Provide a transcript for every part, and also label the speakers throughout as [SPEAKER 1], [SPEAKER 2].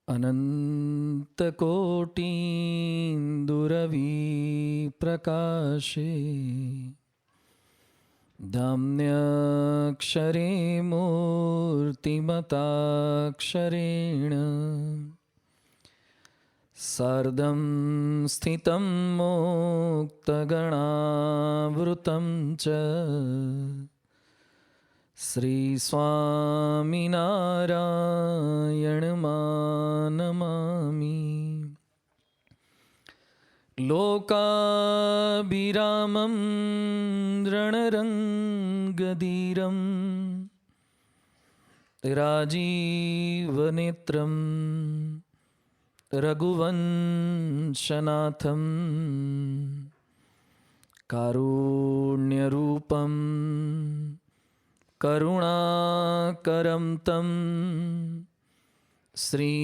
[SPEAKER 1] अनन्तकोटीन्दुरविप्रकाशे धाम्न्यक्षरे मूर्तिमताक्षरेण सर्दं स्थितं मोक्तगणावृतं च श्रीस्वामिनारायणमानमामि। लोकाभिरामं रणरङ्गधीरं राजीवनेत्रं रघुवंशनाथं कारुण्यरूपं करुणाकरं तं श्रीरामचन्द्रं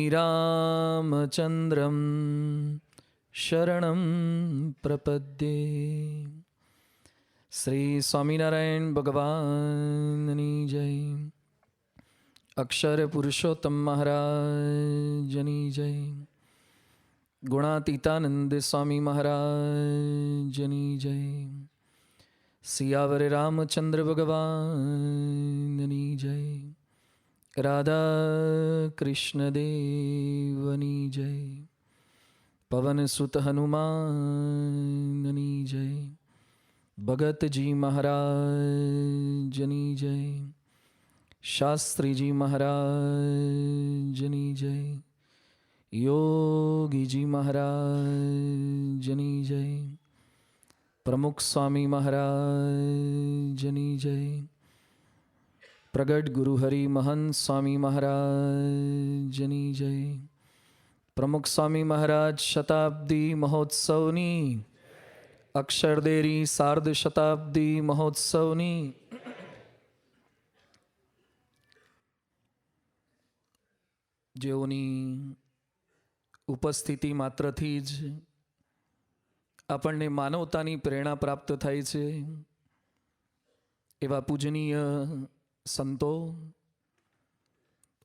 [SPEAKER 1] शरणं प्रपद्ये। श्री स्वामिनारायण भगवाननी जय। अक्षर पुरुषोत्तम महाराजनी जय। गुणातीतानंद स्वामी महाराजनी जय। सियावर रामचंद्र भगवाननी जय। राधा कृष्ण देवनी जय। पवन सुत हनुमाननी जय। भगत जी महाराजनी जय। शास्त्री जी महाराजनी जय। योगी जी महाराजनी जय। प्रमुख स्वामी महाराजनी जय। प्रगट गुरु हरि महंत स्वामी महाराजनी जय। प्रमुख स्वामी महाराज शताब्दी महोत्सवनी अक्षरदेरी सार्ध शताब्दी महोत्सवनी જેઓની ઉપસ્થિતિ માત્રથી જ આપણને માનવતાની પ્રેરણા પ્રાપ્ત થાય છે એવા પૂજનીય સંતો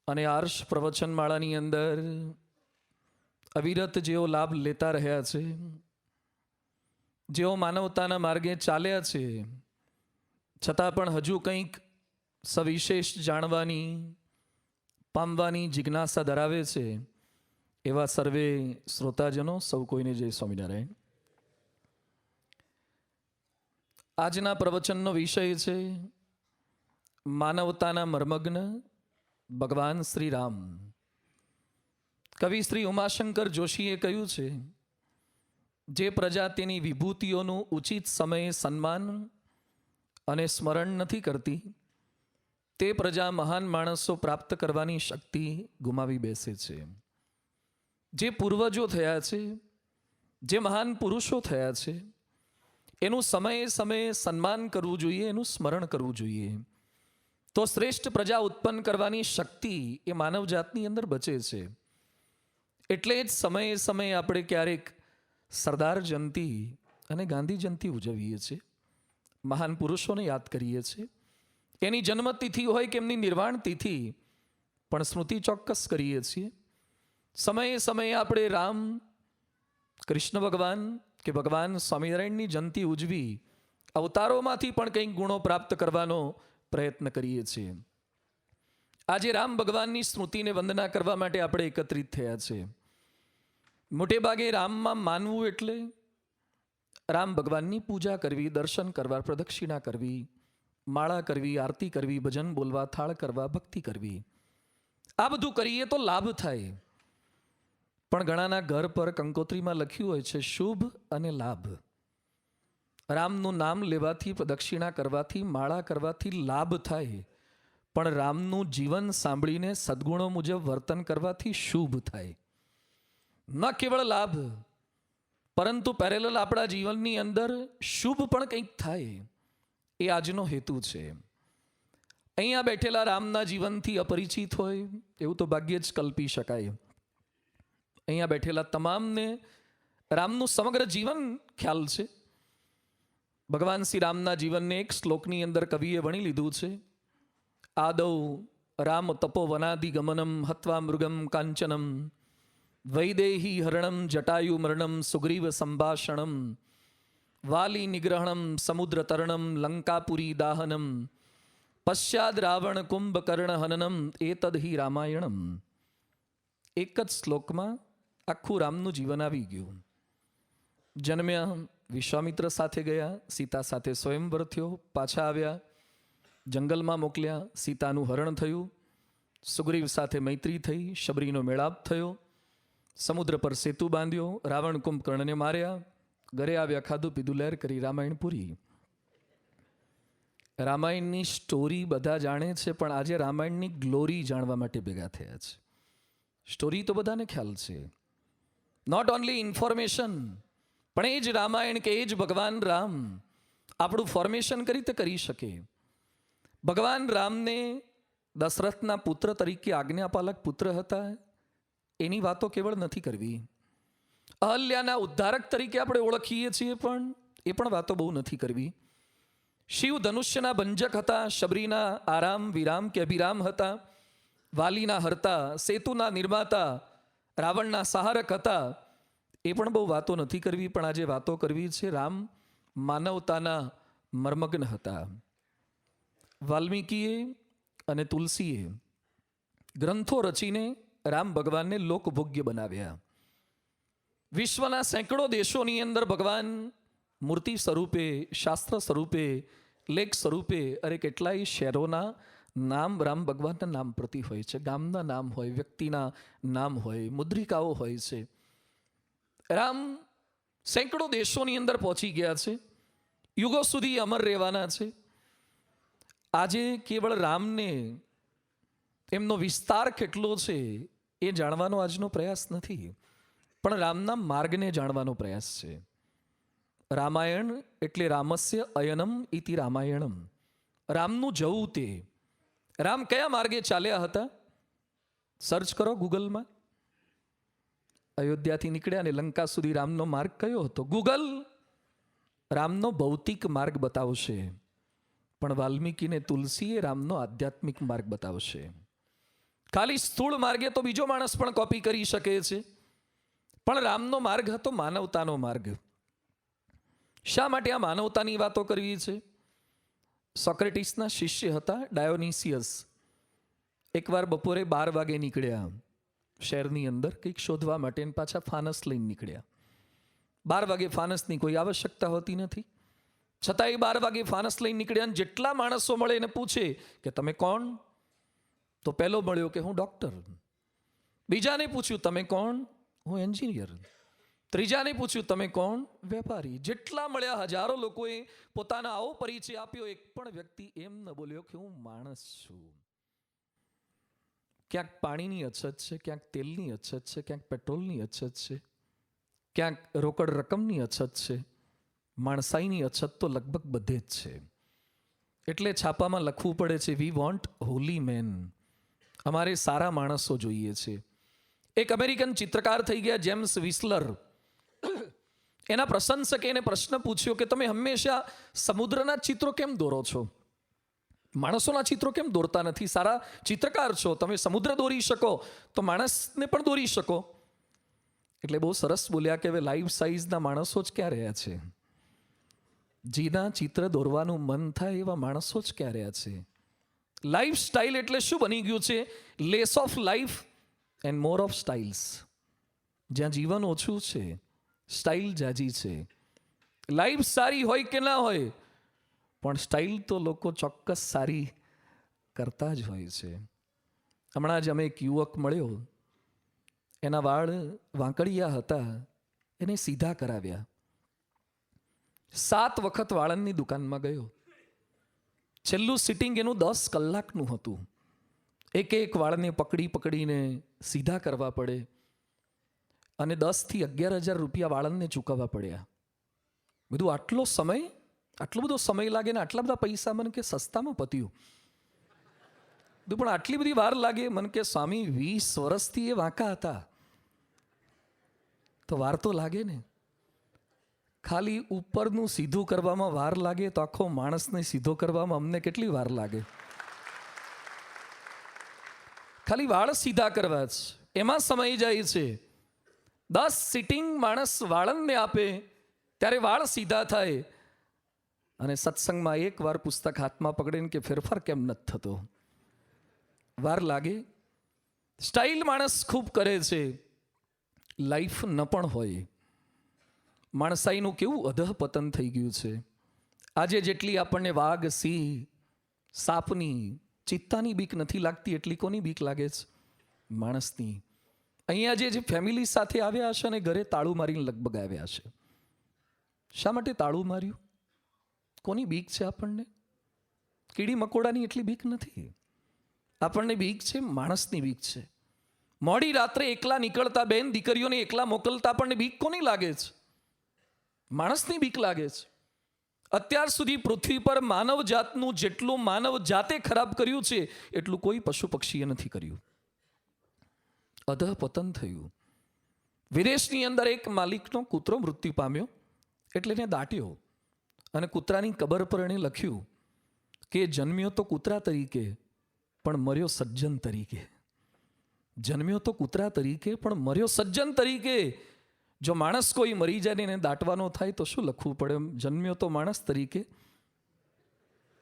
[SPEAKER 1] અને આર્ષ પ્રવચનમાળાની અંદર અવિરત જેઓ લાભ લેતા રહ્યા છે, જેઓ માનવતાના માર્ગે ચાલ્યા છે છતાં પણ હજુ કંઈક સવિશેષ જાણવાની પામવાની જિજ્ઞાસા ધરાવે છે એવા સર્વે શ્રોતાજનો સૌ કોઈને જય સ્વામિનારાયણ. આજના પ્રવચનનો વિષય છે માનવતાના મર્મગ્ન ભગવાન શ્રી રામ. કવિ શ્રી ઉમાશંકર જોશીએ કહ્યું છે, જે પ્રજા તેની વિભૂતિઓનું ઉચિત સમયે સન્માન અને સ્મરણ નથી કરતી તે પ્રજા મહાન માણસો પ્રાપ્ત કરવાની શક્તિ ગુમાવી બેસે છે. જે પૂર્વજો થયા છે, જે મહાન પુરુષો થયા છે એનું સમયે સમયે સન્માન કરવું જોઈએ, એનું સ્મરણ કરવું જોઈએ, તો શ્રેષ્ઠ પ્રજા ઉત્પન્ન કરવાની શક્તિ એ માનવ જાતની અંદર બચે છે. એટલે જ સમયે સમયે આપણે ક્યારેક સરદાર જયંતી અને ગાંધી જયંતી ઉજવીએ છીએ, મહાન પુરુષોને યાદ કરીએ છીએ. એની જન્મતિથિ હોય કે એમની નિર્વાણ તિથિ પણ સ્મૃતિ ચોક્કસ કરીએ છીએ. સમયે સમયે આપણે રામ, કૃષ્ણ ભગવાન કે ભગવાન સ્વામિનારાયણની જયંતી ઉજવી અવતારોમાંથી પણ કંઈક ગુણો પ્રાપ્ત કરવાનો પ્રયત્ન કરીએ છીએ. આજે રામ ભગવાનની સ્મૃતિને વંદના કરવા માટે આપણે એકત્રિત થયા છે. મોટે ભાગે રામમાં માનવું એટલે રામ ભગવાનની પૂજા કરવી, દર્શન કરવા, પ્રદક્ષિણા કરવી, માળા કરવી, આરતી કરવી, ભજન બોલવા, થાળ કરવા, ભક્તિ કરવી. આ બધું કરીએ તો લાભ થાય. પણ ઘણાના ઘર પર કંકોત્રીમાં લખ્યું હોય છે શુભ અને લાભ. રામનું નામ લેવાથી, પ્રદક્ષિણા કરવાથી, માળા કરવાથી લાભ થાય, પણ રામનું જીવન સાંભળીને સદ્ગુણો મુજબ વર્તન કરવાથી શુભ થાય. ન કેવળ લાભ પરંતુ પેરેલલ આપણા જીવનની અંદર શુભ પણ કંઈક થાય, એ આજનો હેતુ છે. અહીંયા બેઠેલા રામના જીવનથી અપરિચિત હોય એવું તો ભાગ્યે જ કલ્પી શકાય. અહીંયા બેઠેલા તમામને રામનું સમગ્ર જીવન ખ્યાલ છે. ભગવાન શ્રી રામના જીવનને એક શ્લોકની અંદર કવિએ વણી લીધું છે. આદૌ રામ તપોવનાદિ ગમનમ હત્વા મૃગમ કાંચનમ વૈદેહી હરણમ જટાયુ મરણમ સુગ્રીવ સંભાષણમ વાલી નિગ્રહણમ સમુદ્ર તરણમ લંકાપુરી દાહનમ પશ્ચાદ રાવણ કુંભકર્ણ હનનમ એતદ હિ રામાયણમ. એક જ શ્લોકમાં આખું રામનું જીવન આવી ગયું. જન્મ્યા, વિશ્વામિત્ર સાથે ગયા, સીતા સાથે સ્વયંવર થયો, પાછા આવ્યા, જંગલમાં મોકલ્યા, સીતાનું હરણ થયું, સુગ્રીવ સાથે મૈત્રી થઈ, શબરીનો મેળાપ થયો, સમુદ્ર પર સેતુ બાંધ્યો, રાવણ કુંભકર્ણને માર્યા, ઘરે આવ્યા, ખાધું પીધું લહેર કરી, રામાયણ પૂરી. રામાયણની સ્ટોરી બધા જાણે છે, પણ આજે રામાયણની ગ્લોરી જાણવા માટે ભેગા થયા છે. સ્ટોરી તો બધાને ખ્યાલ છે, નોટ ઓનલી ઇન્ફોર્મેશન, પણ એ જ રામાયણ કે એ જ ભગવાન રામ આપણું ફોર્મેશન કઈ રીતે કરી શકે. ભગવાન રામને દશરથના પુત્ર તરીકે આજ્ઞાપાલક પુત્ર હતા, એની વાતો કેવળ નથી કરવી. અહલ્યાના ઉદ્ધારક તરીકે આપણે ઓળખીએ છીએ, પણ એ પણ વાતો બહુ નથી કરવી. શિવ ધનુષ્યના ભંજક હતા, શબરીના આરામ વિરામ કે અભિરામ હતા, વાલીના હરતા, સેતુના નિર્માતા, રાવણના સહારક હતા, એ પણ બહુ વાતો નથી કરવી. પણ આજે વાતો કરવી છે. રામ માનવતાના મર્મગ્ન હતા. વાલ્મીકીએ અને તુલસીએ ગ્રંથો રચીને રામ ભગવાનને લોકભોગ્ય બનાવ્યા. વિશ્વના સેંકડો દેશોની અંદર ભગવાન મૂર્તિ સ્વરૂપે, શાસ્ત્ર સ્વરૂપે, લેખ સ્વરૂપે, અરે કેટલાય શહેરોના નામ રામ ભગવાનના નામ પ્રતિ હોય છે. ગામના નામ હોય, વ્યક્તિના નામ હોય, મુદ્રિકાઓ હોય છે. રામ સેંકડો દેશોની અંદર પહોંચી ગયા છે, યુગો સુધી અમર રહેવાના છે. આજે કેવળ રામને, એમનો વિસ્તાર કેટલો છે એ જાણવાનો આજનો પ્રયાસ નથી, પણ રામના માર્ગને જાણવાનો પ્રયાસ છે. રામાયણ એટલે રામસ્ય અયનમ ઇતિ રામાયણમ. રામનું જવું તે. રામ કયા માર્ગે ચાલ્યા હતા? સર્ચ કરો ગૂગલમાં. અયોધ્યાથી નીકળ્યા અને લંકા સુધી રામનો માર્ગ કયો હતો? ગૂગલ રામનો ભૌતિક માર્ગ બતાવશે, પણ વાલ્મીકીને તુલસીએ રામનો આધ્યાત્મિક માર્ગ બતાવશે. ખાલી સ્થૂળ માર્ગે તો બીજો માણસ પણ કોપી કરી શકે છે, પણ રામનો માર્ગ હતો માનવતાનો માર્ગ. શા માટે આ માનવતાની વાતો કરવી છે? સોક્રેટિસના શિષ્ય હતા ડાયોનિસિયસ. એકવાર બપોરે 12 વાગે નીકળ્યા શહેરની અંદર કંઈક શોધવા માટે, પાછા ફાનસ લઈને નીકળ્યા. 12 વાગે ફાનસની કોઈ આવશ્યકતા હોતી નથી, છતાં એ 12 વાગે ફાનસ લઈને નીકળ્યા. જેટલા માણસો મળે એને પૂછે કે તમે કોણ? તો પહેલો મળ્યો કે હું ડૉક્ટર. બીજાને પૂછ્યું તમે કોણ? હું એન્જિનિયર. ત્રીજાને પૂછ્યું તમે કોણ? વેપારી. જેટલા મળ્યા હજારો લોકોએ પોતાના આવો પરિચય આપ્યો, એક પણ વ્યક્તિ એમ ન બોલ્યો કે હું માણસ છું. ક્યાંક પાણીની અછત છે, ક્યાંક તેલની અછત છે, ક્યાંક પેટ્રોલની અછત છે, ક્યાંક રોકડ રકમની અછત છે. માણસાઈની અછત તો લગભગ બધે જ છે. એટલે છાપામાં લખવું પડે છે, વી વોન્ટ હોલી મેન. અમારે સારા માણસો જોઈએ છે. એક અમેરિકન ચિત્રકાર થઈ ગયા જેમ્સ વિસ્લર. એના પ્રશંસકે એને પ્રશ્ન પૂછ્યો કે તમે હંમેશા સમુદ્રના ચિત્રો કેમ દોરો છો? માણસોના ચિત્રો કેમ દોરતા નથી? સારા ચિત્રકાર છો, તમે સમુદ્ર દોરી શકો તો માણસને પણ દોરી શકો. એટલે બહુ સરસ બોલ્યા કે હવે લાઈફ સાઈઝના માણસો જ ક્યાં રહ્યા છે? જેના ચિત્ર દોરવાનું મન થાય એવા માણસો જ ક્યાં રહ્યા છે? લાઈફ સ્ટાઇલ એટલે શું બની ગયું છે? Less of life and more of styles. જ્યાં જીવન ઓછું છે, સ્ટાઇલ જાજી છે. લાઈફ સારી હોય કે ના હોય, પણ સ્ટાઇલ તો લોકો ચોક્કસ સારી કરતા જ હોય છે. હમણાં જ અમે એક યુવક મળ્યો, એના વાળ વાંકડિયા હતા, એને સીધા કરાવ્યા. 7 વખત વાળંદની દુકાનમાં ગયો. છેલ્લું સિટિંગ એનું 10 કલાકનું હતું. એક એક વાળને પકડીને સીધા કરવા પડે, અને 10 થી 11,000 રૂપિયા વાળંદને ચૂકવવા પડ્યા. બધું આટલો બધો સમય લાગે ને આટલા બધા પૈસા? મને કે સસ્તામાં પત્યું. પણ આટલી બધી વાર લાગે? મને કે સ્વામી 20 વર્ષથી એ વાંકા હતા, તો વાર તો લાગે ને. ખાલી ઉપરનું સીધું કરવામાં વાર લાગે તો આખો માણસને સીધો કરવામાં અમને કેટલી વાર લાગે? ખાલી વાળ સીધા કરવા જ એમાં સમય જાય છે. 10 સિટિંગ માણસ વાળંદને આપે ત્યારે વાળ સીધા થાય, અને સત્સંગમાં એકવાર પુસ્તક હાથમાં પકડીને કે ફેરફાર કેમ નથી થતો? વાર લાગે. સ્ટાઇલ માણસ ખૂબ કરે છે, લાઈફ ન પણ હોય. માણસાઈનું કેવું અધઃપતન થઈ ગયું છે. આજે જેટલી આપણને વાઘ, સિંહ, સાપની, ચિત્તાની બીક નથી લાગતી, એટલી કોની બીક લાગે છે? માણસની. અહીંયા જે ફેમિલી સાથે આવ્યા હશે ને ઘરે તાળું મારીને લગભગ આવ્યા છે. શા માટે તાળું માર્યું? કોની બીક છે આપણને? કીડી મકોડાની એટલી બીક નથી. આપણને બીક છે માણસની બીક છે. મોડી રાત્રે એકલા નીકળતા બેન દીકરીઓને એકલા મોકલતા આપણને બીક કોની લાગે છે? માણસની બીક લાગે છે. અત્યાર સુધી પૃથ્વી પર માનવ જાતનું જેટલું માનવ જાતે ખરાબ કર્યું છે એટલું કોઈ પશુ પક્ષીએ નથી કર્યું. અધઃપતન થયું. વિદેશની અંદર એક માલિકનો કૂતરો મૃત્યુ પામ્યો એટલે એને દાટ્યો, અને કૂતરાની કબર પર એણે લખ્યું કે જન્મ્યો તો કૂતરા તરીકે પણ મર્યો સજ્જન તરીકે. જન્મ્યો તો કૂતરા તરીકે પણ મર્યો સજ્જન તરીકે. જો માણસ કોઈ મરી જાય ને એને દાટવાનો થાય તો શું લખવું પડે? જન્મ્યો તો માણસ તરીકે.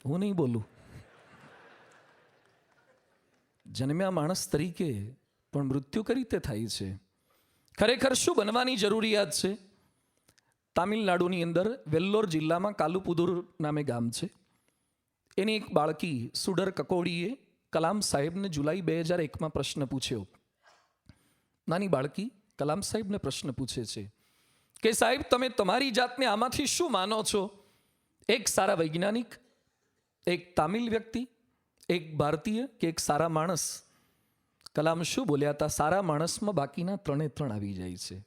[SPEAKER 1] હું નહીં બોલું. જન્મ્યા માણસ તરીકે પણ મૃત્યુ કઈ રીતે થાય છે? ખરેખર શું બનવાની જરૂરિયાત છે? તામિલનાડુની અંદર વેલ્લોર જિલ્લામાં કાલુપુદુર નામે ગામ છે. એની એક બાળકી સુડર કકોડીએ કલામ સાહેબને જુલાઈ 2001માં પ્રશ્ન પૂછ્યો. નાની બાળકી કલામ સાહેબને પ્રશ્ન પૂછે છે કે સાહેબ, તમે તમારી જાતને આમાંથી શું માનો છો? એક સારા વૈજ્ઞાનિક, એક તામિલ વ્યક્તિ, એક ભારતીય કે એક સારા માણસ? કલામ શું બોલ્યા હતા? સારા માણસમાં બાકીના 3 આવી જાય છે.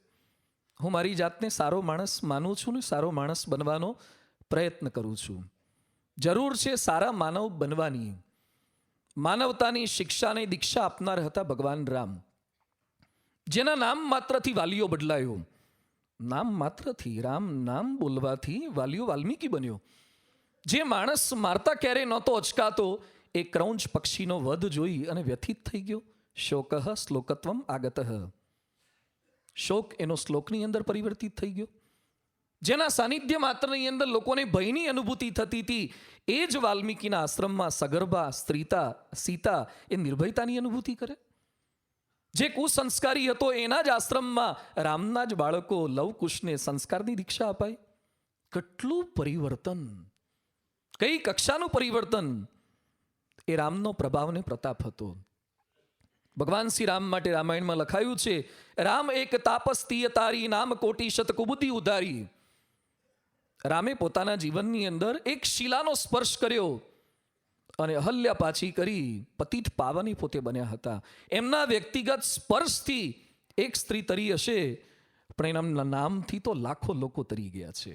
[SPEAKER 1] હું મારી જાતને સારો માણસ માનું છું ને સારો માણસ બનવાનો પ્રયત્ન કરું છું. જરૂર છે સારા માનવ બનવાની. માનવતાની શિક્ષાને દીક્ષા આપનાર હતા ભગવાન રામ, જેના નામ માત્રથી વાલીઓ બદલાયો. નામ માત્રથી, રામ નામ બોલવાથી વાલીઓ વાલ્મીકી બન્યો. જે માણસ મારતા ક્યારે નહોતો અચકાતો એ ક્રૌંચ પક્ષીનો વધ જોઈ અને વ્યથિત થઈ ગયો. શોકઃ શ્લોકત્વમ આગતઃ. શોક એનો શ્લોકની અંદર પરિવર્તિત થઈ ગયો. જેના સાનિધ્ય માત્રની અંદર લોકોને ભયની અનુભૂતિ થતી હતી, એ જ વાલ્મીકીના આશ્રમમાં સગર્ભા સ્ત્રીતા સીતા એ નિર્ભયતાની અનુભૂતિ કરે. જે કુસંસ્કારી હતો એના જ આશ્રમમાં રામના જ બાળકો લવકુશને સંસ્કારની દીક્ષા અપાય. કેટલું પરિવર્તન! કઈ કક્ષાનું પરિવર્તન! એ રામનો પ્રભાવ ને પ્રતાપ હતો. ભગવાન શ્રી રામ માટે રામાયણમાં લખાયું છે, રામ એક તાપસ તીય તારી, નામ કોટી શત કુબુદ્ધિ ઉધારી. રામે પોતાના જીવનની અંદર એક શિલાનો સ્પર્શ કર્યો અને અહલ્યા પાછી કરી પતિત પાવની પોતે બન્યા હતા. એમના વ્યક્તિગત સ્પર્શથી એક સ્ત્રી તરી હશે, પણ એમના નામથી તો લાખો લોકો તરી ગયા છે.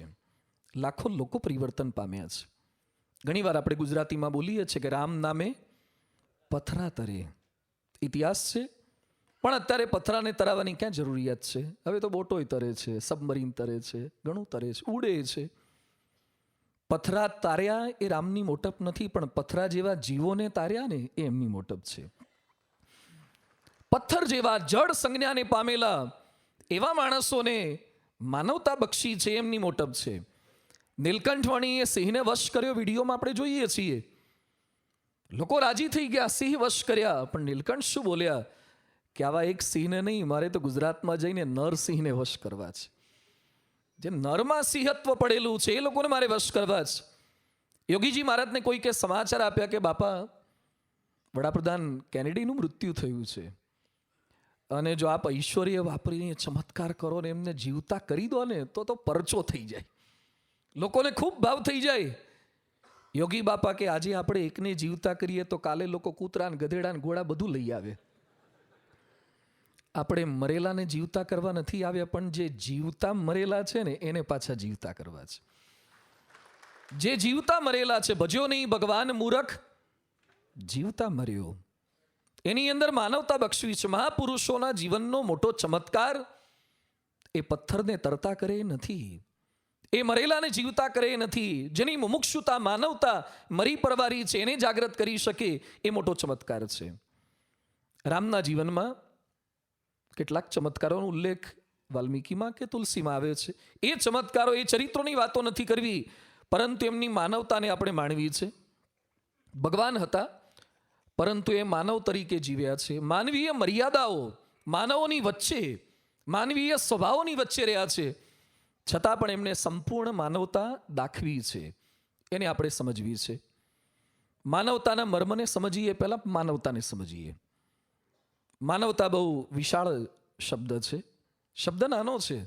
[SPEAKER 1] લાખો લોકો પરિવર્તન પામ્યા છે. ઘણીવાર આપણે ગુજરાતીમાં બોલીએ છીએ કે રામ નામે પથરા તરે. ઇતિહાસ છે, પણ અત્યારે પથરાને તરાવવાની ક્યાં જરૂરિયાત છે? હવે તો બોટોય તરે છે, સબમરીન તરે છે, ઘણું તરે છે, ઉડે છે. પથરા તાર્યા એ રામની મોટપ નથી, પણ પથરા જેવા જીવોને તાર્યા ને એ એમની મોટપ છે. પથ્થર જેવા જડ સંજ્ઞાને પામેલા એવા માણસોને માનવતા બક્ષી છે, એમની મોટપ છે. નીલકંઠવાણીએ સિંહને વશ કર્યો, વિડીયોમાં આપણે જોઈએ છીએ. લોકો રાજી થઈ ગયા, સિંહ વશ કર્યા. પણ નીલકંઠ શું બોલ્યા કે આવા એક સિંહને નહીં, મારે તો ગુજરાતમાં જઈને નરસિંહને વશ કરવા છે. જે નરમાં સિંહત્વ પડેલું છે એ લોકોને મારે વશ કરવા છે. યોગીજી મહારાજને કોઈકે સમાચાર આપ્યા કે બાપા, વડાપ્રધાન કેનેડીનું મૃત્યુ થયું છે, અને જો આપ ઐશ્વર્ય વાપરીને ચમત્કાર કરો ને એમને જીવતા કરી દો ને તો પરચો થઈ જાય, લોકોને ખૂબ ભાવ થઈ જાય. યોગી બાપા કે આજે આપણે એકને જીવતા કરીએ તો કાલે લોકો કૂતરા ને ગધેડા ને ઘોડા બધું લઈ આવે. આપણે મરેલાને જીવતા કરવા નથી આવ્યા, પણ જે જીવતા મરેલા છે ને એને પાછા જીવતા કરવા છે. જે જીવતા મરેલા છે, ભજ્યો નહીં ભગવાન મૂરખ જીવતા મર્યો. એની અંદર માનવતા બક્ષવી છે. મહાપુરુષોના જીવનનો મોટો ચમત્કાર એ પથ્થરને તરતા કરે નથી, એ મરેલાને જીવતા કરે નથી. જેની મુમુક્ષુતા માનવતા મરી પરવારી છે એને જાગૃત કરી શકે એ મોટો ચમત્કાર છે. રામના જીવનમાં કેટલાક ચમત્કારોનો ઉલ્લેખ વાલ્મીકીમાં કે તુલસીમાં આવે છે. એ ચમત્કારો, એ ચરિત્રોની વાતો નથી કરવી, પરંતુ એમની માનવતાને આપણે માણવી છે. ભગવાન હતા, પરંતુ એ માનવ તરીકે જીવ્યા છે. માનવીય મર્યાદાઓ માનવોની વચ્ચે, માનવીય સ્વભાવોની વચ્ચે રહ્યા છે, છતાં પણ એમને સંપૂર્ણ માનવતા દાખવી છે. એને આપણે સમજવી છે. માનવતાના મર્મને સમજીએ, પહેલા માનવતાને સમજીએ. માનવતા બહુ વિશાળ શબ્દ છે, શબ્દ નાનો છે,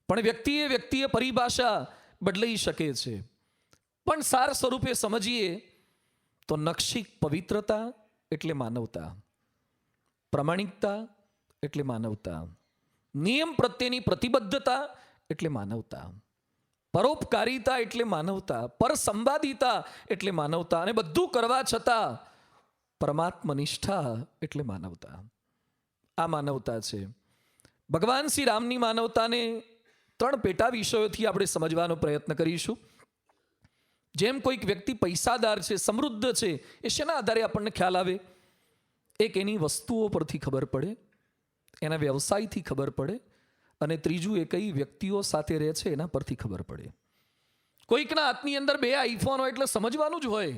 [SPEAKER 1] પણ વ્યક્તિએ પરિભાષા બદલાઈ શકે છે. પણ સાર સ્વરૂપે સમજીએ તો નક્ષિક પવિત્રતા એટલે માનવતા, પ્રામાણિકતા એટલે માનવતા, નિયમ પ્રત્યેની પ્રતિબદ્ધતા એટલે માનવતા, પરોપકારિતા એટલે માનવતા, પરસંવાદિતા એટલે માનવતા, અને બધું કરવા છતાં પરમાત્મનિષ્ઠા એટલે માનવતા. આ માનવતા છે. ભગવાન શ્રી રામની માનવતાને 3 પેટા વિષયોથી આપણે સમજવાનો પ્રયત્ન કરીશું. જેમ કોઈક વ્યક્તિ પૈસાદાર છે, સમૃદ્ધ છે, એ શેના આધારે આપણને ખ્યાલ આવે? એક એની વસ્તુઓ પરથી ખબર પડે, એના વ્યવસાયથી ખબર પડે, અને ત્રીજું એ કઈ વ્યક્તિઓ સાથે રહે છે એના પરથી ખબર પડે. કોઈકના હાથની અંદર 2 આઈફોન હોય એટલે સમજવાનું જ હોય.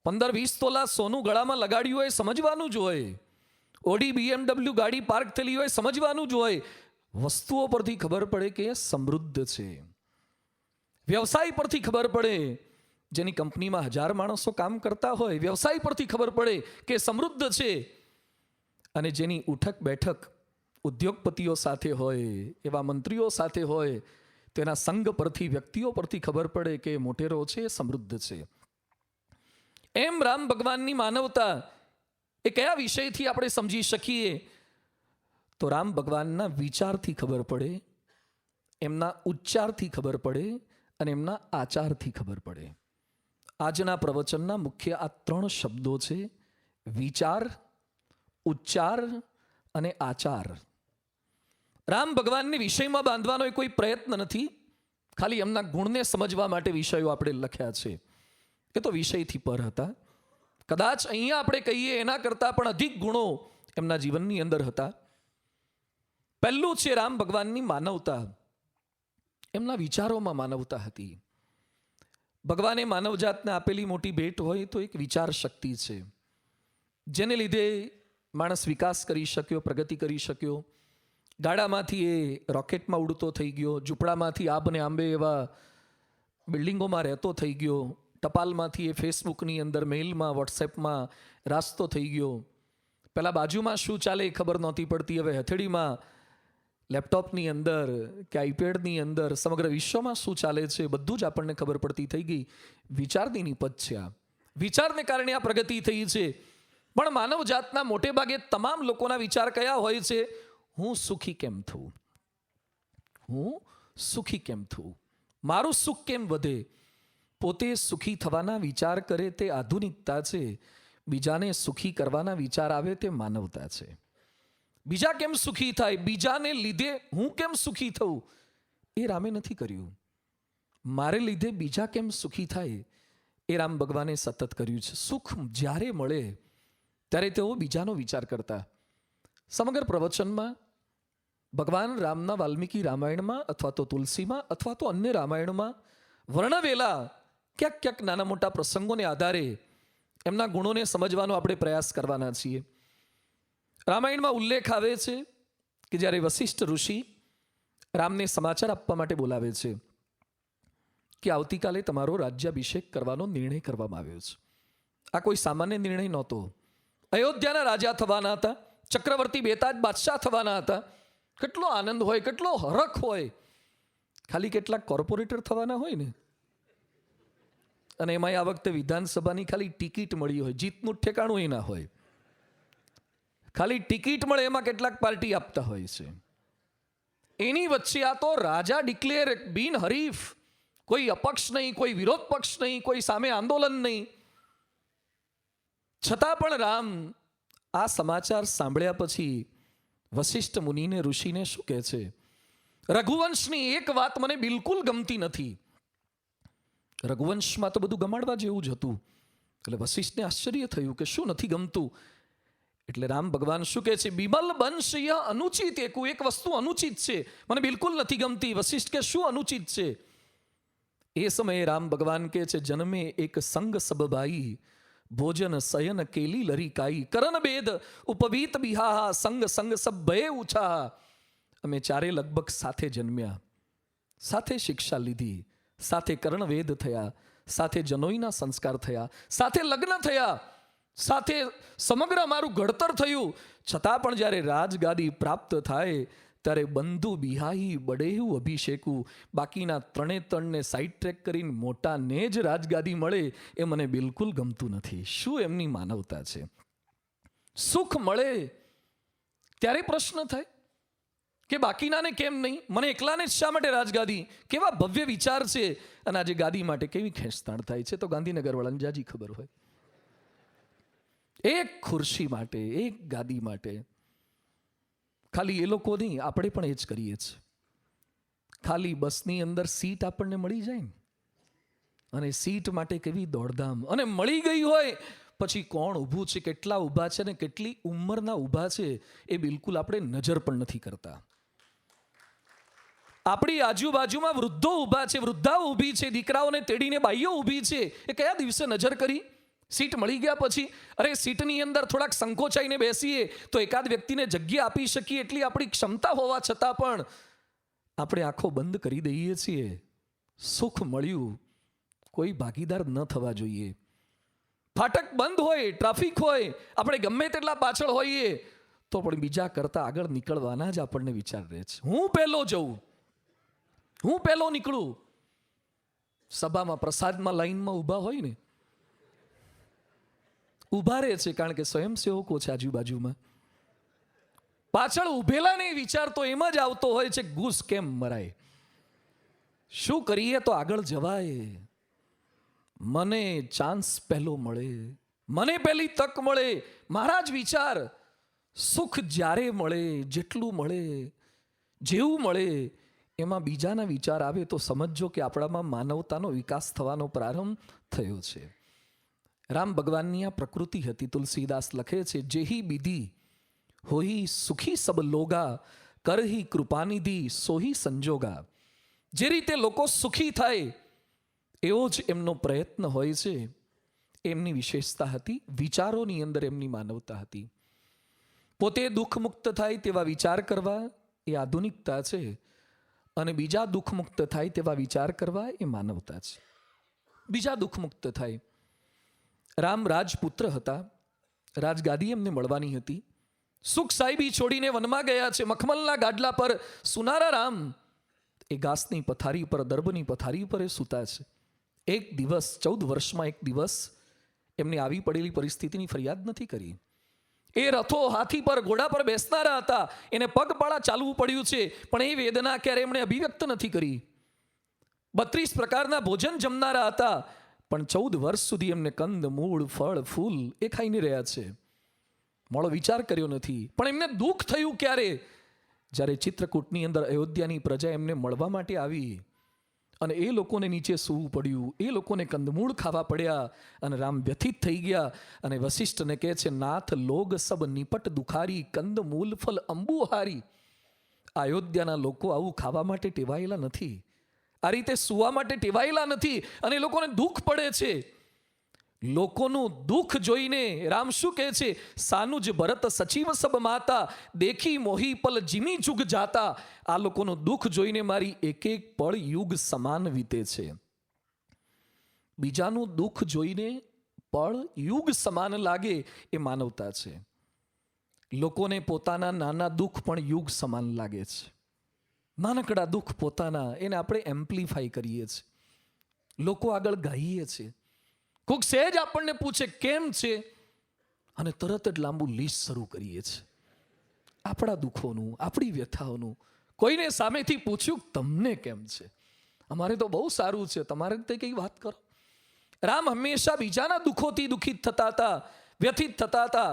[SPEAKER 1] 15-20 તોલા સોનું ગળામાં લગાડ્યું હોય, સમજવાનું જ હોય. ઓડી BMW ગાડી પાર્ક થયેલી હોય, સમજવાનું જ હોય. વસ્તુઓ પરથી ખબર પડે કે એ સમૃદ્ધ છે. વ્યવસાય પરથી ખબર પડે, જેની કંપનીમાં 1000 માણસો કામ કરતા હોય, વ્યવસાય પરથી ખબર પડે કે સમૃદ્ધ છે. અને જેની ઉઠક બેઠક ઉદ્યોગપતિઓ સાથે હોય, એવા મંત્રીઓ સાથે હોય, તેના સંગ પરથી, વ્યક્તિઓ પરથી ખબર પડે કે મોટેરો છે, સમૃદ્ધ છે. એમ રામ ભગવાનની માનવતા એ કયા વિષયથી આપણે સમજી શકીએ? તો રામ ભગવાનના વિચારથી ખબર પડે, એમના ઉચ્ચારથી ખબર પડે, અને એમના આચારથી ખબર પડે. આજના પ્રવચનના મુખ્ય આ 3 શબ્દો છે: વિચાર, ઉચ્ચાર અને આચાર. રામ ભગવાનને વિષયમાં બાંધવાનો કોઈ પ્રયત્ન નથી, ખાલી એમના ગુણને સમજવા માટે વિષયો આપણે લખ્યા છે. એ તો વિષયથી પર હતા. કદાચ અહીંયા આપણે કહીએ એના કરતાં પણ અધિક ગુણો એમના જીવનની અંદર હતા. પહેલું છે રામ ભગવાનની માનવતા. એમના વિચારોમાં માનવતા હતી. ભગવાને માનવજાતને આપેલી મોટી ભેટ હોય તો એક વિચાર શક્તિ છે, જેને લીધે માણસ વિકાસ કરી શક્યો, પ્રગતિ કરી શક્યો. ગાડામાંથી એ રોકેટમાં ઉડતો થઈ ગયો, ઝૂંપડામાંથી આબને આંબે એવા બિલ્ડિંગોમાં રહેતો થઈ ગયો, ટપાલમાંથી એ ફેસબુકની અંદર, મેઇલમાં, વોટ્સએપમાં રાસ્તો થઈ ગયો. પહેલાં બાજુમાં શું ચાલે એ ખબર નહોતી પડતી, હવે હથેળીમાં, લેપટોપની અંદર કે આઈપેડની અંદર સમગ્ર વિશ્વમાં શું ચાલે છે બધું જ આપણને ખબર પડતી થઈ ગઈ. વિચારની નિપજ છે આ. વિચારને કારણે આ પ્રગતિ થઈ છે. પણ માનવ જાતના મોટે ભાગે તમામ લોકોના વિચાર કયા હોય છે? હું સુખી કેમ થઉં, હું સુખી કેમ થઉં, મારું સુખ કેમ વધે. પોતે સુખી થવાના વિચાર કરે તે આધુનિકતા છે, બીજાને સુખી કરવાના વિચાર આવે તે માનવતા છે. બીજા કેમ સુખી થાય, બીજાને લીધે હું કેમ સુખી થઉં, એ રામે નથી કર્યું. મારે લીધે બીજા કેમ સુખી થાય એ રામ ભગવાને સતત કર્યું છે. સુખ જ્યારે મળે ત્યારે તેઓ બીજાનો વિચાર કરતા. સમગ્ર પ્રવચનમાં ભગવાન રામના વાલ્મીકી રામાયણમાં અથવા તો તુલસીમાં અથવા તો અન્ય રામાયણમાં વર્ણવેલા ક્યાંક ક્યાંક નાના મોટા પ્રસંગોને આધારે એમના ગુણોને સમજવાનો આપણે પ્રયાસ કરવાના છીએ. રામાયણમાં ઉલ્લેખ આવે છે કે જ્યારે વશિષ્ઠ ઋષિ રામને સમાચાર આપવા માટે બોલાવે છે કે આવતીકાલે તમારો રાજ્યાભિષેક કરવાનો નિર્ણય કરવામાં આવ્યો છે. આ કોઈ સામાન્ય નિર્ણય નહોતો. અયોધ્યાના રાજા થવાના હતા, ચક્રવર્તી બેતાજ બાદશાહ થવાના હતા. કેટલો આનંદ હોય, કેટલો હરખ હોય. ખાલી કેટલાક કોર્પોરેટર થવાના હોય ને, અને એમાં આ વખતે વિધાનસભાની ખાલી ટિકિટ મળી હોય, જીતનું ઠેકાણું એ ના હોય. ખાલી ટિકિટ મળે એમાં કેટલાક પાર્ટી આપતા હોય છે. એની વચ્ચે આ તો રાજા ડિક્લેર, બિનહરીફ, કોઈ અપક્ષ નહીં, કોઈ વિરોધ પક્ષ નહીં, કોઈ સામે આંદોલન નહીં. છતાં પણ રામ આ સમાચાર સાંભળ્યા પછી વશિષ્ઠ મુનિને, ઋષિને શું કહે છે? રઘુવંશની એક વાત મને બિલકુલ ગમતી નથી. રઘુવંશમાં તો બધું ગમાડવા જેવું જ હતું. એટલે વશિષ્ઠને આશ્ચર્ય થયું કે શું નથી ગમતું? એટલે રામ ભગવાન શું કહે છે? બિમલ બંશ યહ અનુચિત એકુ. એક વસ્તુ અનુચિત છે, મને બિલકુલ નથી ગમતી. વશિષ્ઠ કે શું અનુચિત છે? એ સમયે રામ ભગવાન કહે છે, જન્મે એક સંગ સબ ભાઈ, ભોજન શયન કેલી લરી કાઈ, કરણ બેદ ઉપવીત બિહાહા, સંગ સંગ સબ ભય ઉછા. અમે ચારે લગભગ સાથે જન્મ્યા, સાથે શિક્ષા લીધી, સાથે કર્ણવેદ થયા, સાથે જનોઈના સંસ્કાર થયા, સાથે લગ્ન થયા, સાથે સમગ્ર અમારું ઘડતર થયું. છતાં પણ જ્યારે રાજગાદી પ્રાપ્ત થાય ત્યારે બંધુ બિહાઈ બડેહુ અભિષેકું, બાકીના ત્રણને સાઈડ ટ્રેક કરીને મોટાને જ રાજગાદી મળે એ મને બિલકુલ ગમતું નથી. શું એમની માનવતા છે? સુખ મળે ત્યારે પ્રશ્ન થાય કે બાકીનાને કેમ નહીં, મને એકલાને જ શા માટે રાજગાદી? કેવા ભવ્ય વિચાર છે. અને આજે ગાદી માટે કેવી ખેંચતાણ થાય છે તો ગાંધીનગર વાળાને જાજી ખબર હોય. એક ખુરશી માટે, એક ગાદી માટે. ખાલી એ લોકો નહીં, આપણે પણ એ જ કરીએ છીએ. ખાલી બસની અંદર સીટ આપણને મળી જાય ને, અને સીટ માટે કેવી દોડધામ, અને મળી ગઈ હોય પછી કોણ ઊભું છે, કેટલા ઊભા છે, ને કેટલી ઉંમરના ઊભા છે એ બિલકુલ આપણે નજર પણ નથી કરતા. આપણી આજુબાજુમાં વૃદ્ધો ઊભા છે, વૃદ્ધાઓ ઊભી છે, દીકરાઓને તેડીને બાઈઓ ઊભી છે, એ કયા દિવસે નજર કરી? સીટ મળી ગયા પછી. અરે સીટની અંદર થોડાક સંકોચાઈને બેસીએ તો એકાદ વ્યક્તિને જગ્યા આપી શકીએ એટલી આપણી ક્ષમતા હોવા છતાં પણ આપણે આંખો બંધ કરી દઈએ છીએ. સુખ મળ્યું, કોઈ ભાગીદાર ન થવા જોઈએ. ફાટક બંધ હોય, ટ્રાફિક હોય, આપણે ગમે તેટલા પાછળ હોઈએ તો પણ બીજા કરતા આગળ નીકળવાના જ આપણને વિચાર રહે છે. હું પહેલો જઉં, હું પહેલો નીકળું. સભામાં પ્રસાદમાં લાઈનમાં ઊભા હોય ને, ઊભા રહે છે કારણ કે સ્વયંસેવકો છે આજુબાજુમાં. પાછળ ઊભેલાને વિચાર તો એમ જ આવતો હોય છે, ઘૂસ કેમ મરાય, શું કરીએ તો આગળ જવાય, મને ચાન્સ પહેલો મળે, મને પહેલી તક મળે. મારા જ વિચાર. સુખ જ્યારે મળે, જેટલું મળે, જેવું મળે, એમાં બીજાના વિચાર આવે તો સમજો કે આપણામાં માનવતાનો વિકાસ થવાનો પ્રારંભ થયો છે. રામ ભગવાનની આ પ્રકૃતિ હતી. તુલસીદાસ લખે છે, જેહી વિધિ હોઈ સુખી સબ લોગા, કરહી કૃપાનિધિ સોહી સંજોગા. જે રીતે લોકો સુખી થાય એવો જ એમનો પ્રયત્ન હોય છે. એમની વિશેષતા હતી. વિચારોની અંદર એમની માનવતા હતી. પોતે દુઃખ મુક્ત થાય તેવા વિચાર કરવા એ આધુનિકતા છે, અને બીજા દુઃખ મુક્ત થાય તેવા વિચાર કરવા એ માનવતા છે. બીજા દુઃખ મુક્ત થાય. રામ રાજપુત્ર હતા, રાજગાદી એમને મળવાની હતી. સુખ સાહેબી છોડીને વનમાં ગયા છે. મખમલના ગાડલા પર સુનારા રામ એ ઘાસની પથારી પર, દર્ભની પથારી પર એ સૂતા છે. એક દિવસ, 14 વર્ષમાં એક દિવસ એમને આવી પડેલી પરિસ્થિતિની ફરિયાદ નથી કરી. એ રથો, હાથી પર, ઘોડા પર બેસનારા હતા, એને પગપાળા ચાલવું પડ્યું છે, પણ એ વેદના ક્યારે એમણે અભિવ્યક્ત નથી કરી. 32 પ્રકારના ભોજન જમનારા હતા, પણ 14 વર્ષ સુધી એમને કંદ, મૂળ, ફળ, ફૂલ એ ખાઈને રહ્યા છે. મોળો વિચાર કર્યો નથી. પણ એમને દુઃખ થયું ક્યારે? જ્યારે ચિત્રકૂટની અંદર અયોધ્યાની પ્રજા એમને મળવા માટે આવી, અને એ લોકોને નીચે સૂવું પડ્યું, એ લોકોને કંદમૂળ ખાવા પડ્યા, અને રામ વ્યથિત થઈ ગયા. અને વશિષ્ઠને કહે છે, નાથ લોગ સબ નિપટ દુખારી, કંદ મૂલ ફલ અંબુહારી. અયોધ્યાના લોકો આવું ખાવા માટે ટેવાયેલા નથી, આ રીતે સુવા માટે ટેવાયેલા નથી, અને એ લોકોને દુઃખ પડે છે. લોકોનું દુઃખ જોઈને રામ શું કહે છે? સાનુજ ભરત સચિવ સબ માતા, દેખી મોહી પલ જીમી જુગ જાતા. આ લોકોનું દુઃખ જોઈને મારી એક એક પળ યુગ સમાન વીતે છે. બીજાનું દુઃખ જોઈને પળ યુગ સમાન લાગે એ માનવતા છે. લોકોને પોતાના નાના દુઃખ પણ યુગ સમાન લાગે છે. નાનકડા દુઃખ પોતાના, એને આપણે એમ્પ્લિફાય કરીએ છીએ, લોકો આગળ ગાઈએ છીએ. કોઈક સહેજ આપણને પૂછે કેમ છે, અને તરત જ લાંબુ લિસ્ટ શરૂ કરીએ છીએ આપણા દુઃખોનું, આપણી વ્યથાઓનું. કોઈને સામેથી પૂછ્યું તમને કેમ છે? અમારે તો બહુ સારું છે, તમારે તે કઈ વાત કરો. રામ હંમેશા બીજાના દુઃખોથી દુઃખિત થતા હતા, વ્યથિત થતા હતા.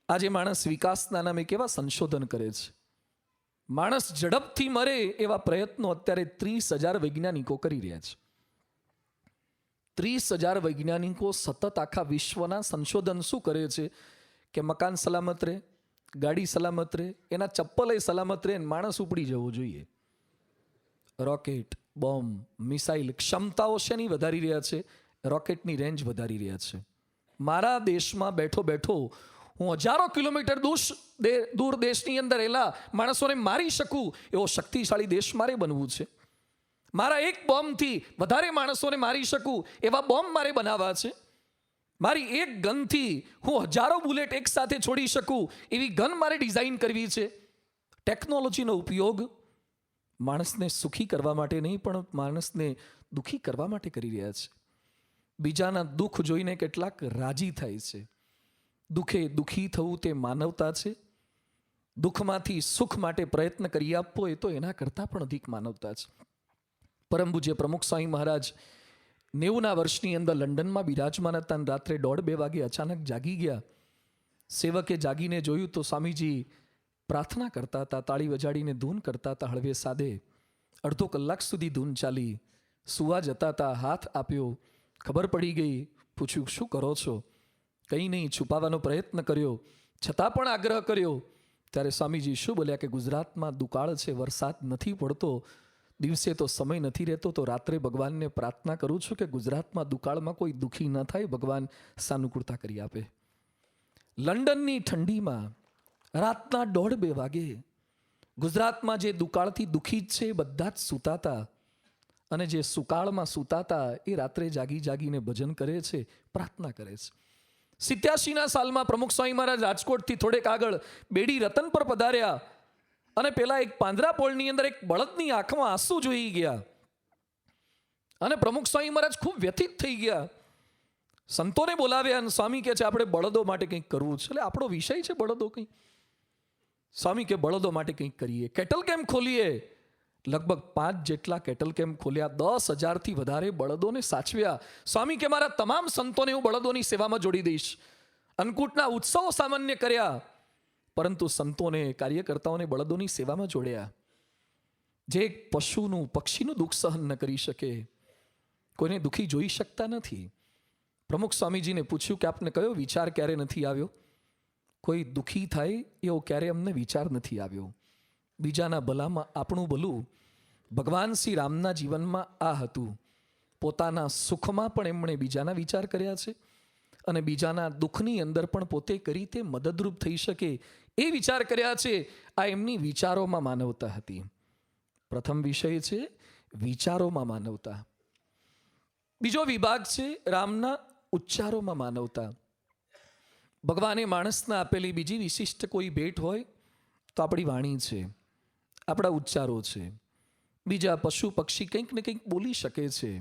[SPEAKER 1] આજે માણસ વિકાસના નામે કેવા સંશોધન કરે છે. માણસ ઝડપથી મરે એવા પ્રયત્નો અત્યારે 30,000 વૈજ્ઞાનિકો કરી રહ્યા છે. 30,000 વૈજ્ઞાનિકો સતત આખા વિશ્વના સંશોધન શું કરે છે કે મકાન સલામત રહે, ગાડી સલામત રહે, એના ચપ્પલ સલામત રહે, માણસ ઉપડી જવો જોઈએ. રોકેટ, બોમ્બ, મિસાઇલ ક્ષમતાઓ શેની વધારી રહ્યા છે? રોકેટની રેન્જ વધારી રહ્યા છે. મારા દેશમાં બેઠો બેઠો હું હજારો કિલોમીટર દૂર દેશની અંદર રહેલા માણસોને મારી શકું એવો શક્તિશાળી દેશ મારે બનવું છે. મારા એક બોમ્બથી વધારે માણસોને મારી શકું એવા બોમ્બ મારે બનાવવા છે. મારી એક ગનથી હું હજારો બુલેટ એક સાથે છોડી શકું એવી ગન મારે ડિઝાઇન કરવી છે. ટેકનોલોજીનો ઉપયોગ માણસને સુખી કરવા માટે નહીં, પણ માણસને દુઃખી કરવા માટે કરી રહ્યા છે. બીજાના દુઃખ જોઈને કેટલાક રાજી થાય છે. દુઃખે દુઃખી થવું તે માનવતા છે. દુઃખમાંથી સુખ માટે પ્રયત્ન કરી આપવો એ તો એના કરતાં પણ અધિક માનવતા છે. પરમ પૂજ્ય પ્રમુખ સ્વામી મહારાજ 90ના વર્ષની અંદર લંડનમાં બિરાજમાન હતા. રાત્રે 1:30-2 વાગે અચાનક જાગી ગયા. સેવકે જાગીને જોયું તો સ્વામીજી પ્રાર્થના કરતા હતા, તાળી વજાડીને ધૂન કરતા હતા. હળવે સાદે અડધો કલાક સુધી ધૂન ચાલી. સુવા જતા હતા, હાથ આપ્યો, ખબર પડી ગઈ. પૂછ્યું, શું કરો છો? કંઈ નહીં. છુપાવવાનો પ્રયત્ન કર્યો, છતાં પણ આગ્રહ કર્યો. ત્યારે સ્વામીજી શું બોલ્યા કે ગુજરાતમાં દુકાળ છે, વરસાદ નથી પડતો, દિવસે તો સમય નથી રહેતો, તો રાત્રે ભગવાનને પ્રાર્થના કરું છું કે ગુજરાતમાં દુકાળમાં કોઈ દુઃખી ન થાય, ભગવાન સાનુકૂળતા કરી આપે. લંડનની ઠંડીમાં રાતના 1:30-2 વાગે ગુજરાતમાં જે દુકાળથી દુઃખી જ છે બધા જ સૂતાતા, અને જે સુકાળમાં સૂતાતા એ રાત્રે જાગી જાગીને ભજન કરે છે, પ્રાર્થના કરે છે. 87ના સાલમાં પ્રમુખ સ્વામી મહારાજ રાજકોટથી થોડેક આગળ બેડી રતન પર પધાર્યા અને પેલા એક પાંજરાપોળની અંદર એક બળદની આંખમાં આંસુ જોઈ ગયા અને પ્રમુખ સ્વામી મહારાજ ખૂબ વ્યથિત થઈ ગયા. સંતોને બોલાવ્યા અને સ્વામી કહે છે આપણે બળદો માટે કંઈક કરવું છે. એટલે આપણો વિષય છે બળદો કંઈક. સ્વામી કે બળદો માટે કંઈક કરીએ, કેટલ કેમ્પ ખોલીએ. લગભગ 5 જેટલા કેટલ કેમ્પ ખોલ્યા, 10,000થી વધારે બળદોને સાચવ્યા. સ્વામી કે મારા તમામ સંતોને હું બળદોની સેવામાં જોડી દઈશ. અન્નકૂટના ઉત્સવો સામાન્ય કર્યા, પરંતુ સંતોને, કાર્યકર્તાઓને બળદોની સેવામાં જોડ્યા. જે એક પશુનું, પક્ષીનું દુઃખ સહન ન કરી શકે, કોઈને દુઃખી જોઈ શકતા નથી. પ્રમુખ સ્વામીજીને પૂછ્યું કે આપને કયો વિચાર ક્યારે નથી આવ્યો? કોઈ દુઃખી થાય એવો ક્યારે અમને વિચાર નથી આવ્યો. બીજાના ભલામાં આપણું ભલું. ભગવાન શ્રી રામના જીવનમાં આ હતું. પોતાના સુખમાં પણ એમણે બીજાના વિચાર કર્યા છે અને બીજાના દુઃખની અંદર પણ પોતે કરી તે મદદરૂપ થઈ શકે એ વિચાર કર્યા છે. આ એમની વિચારોમાં માનવતા હતી. પ્રથમ વિષય છે વિચારોમાં માનવતા. બીજો વિભાગ છે રામના ઉચ્ચારોમાં માનવતા. ભગવાને માણસને આપેલી બીજી વિશિષ્ટ કોઈ ભેટ હોય તો આપણી વાણી છે, આપણા ઉચ્ચારો છે. બીજા પશુ પક્ષી કંઈક ને કંઈક બોલી શકે છે,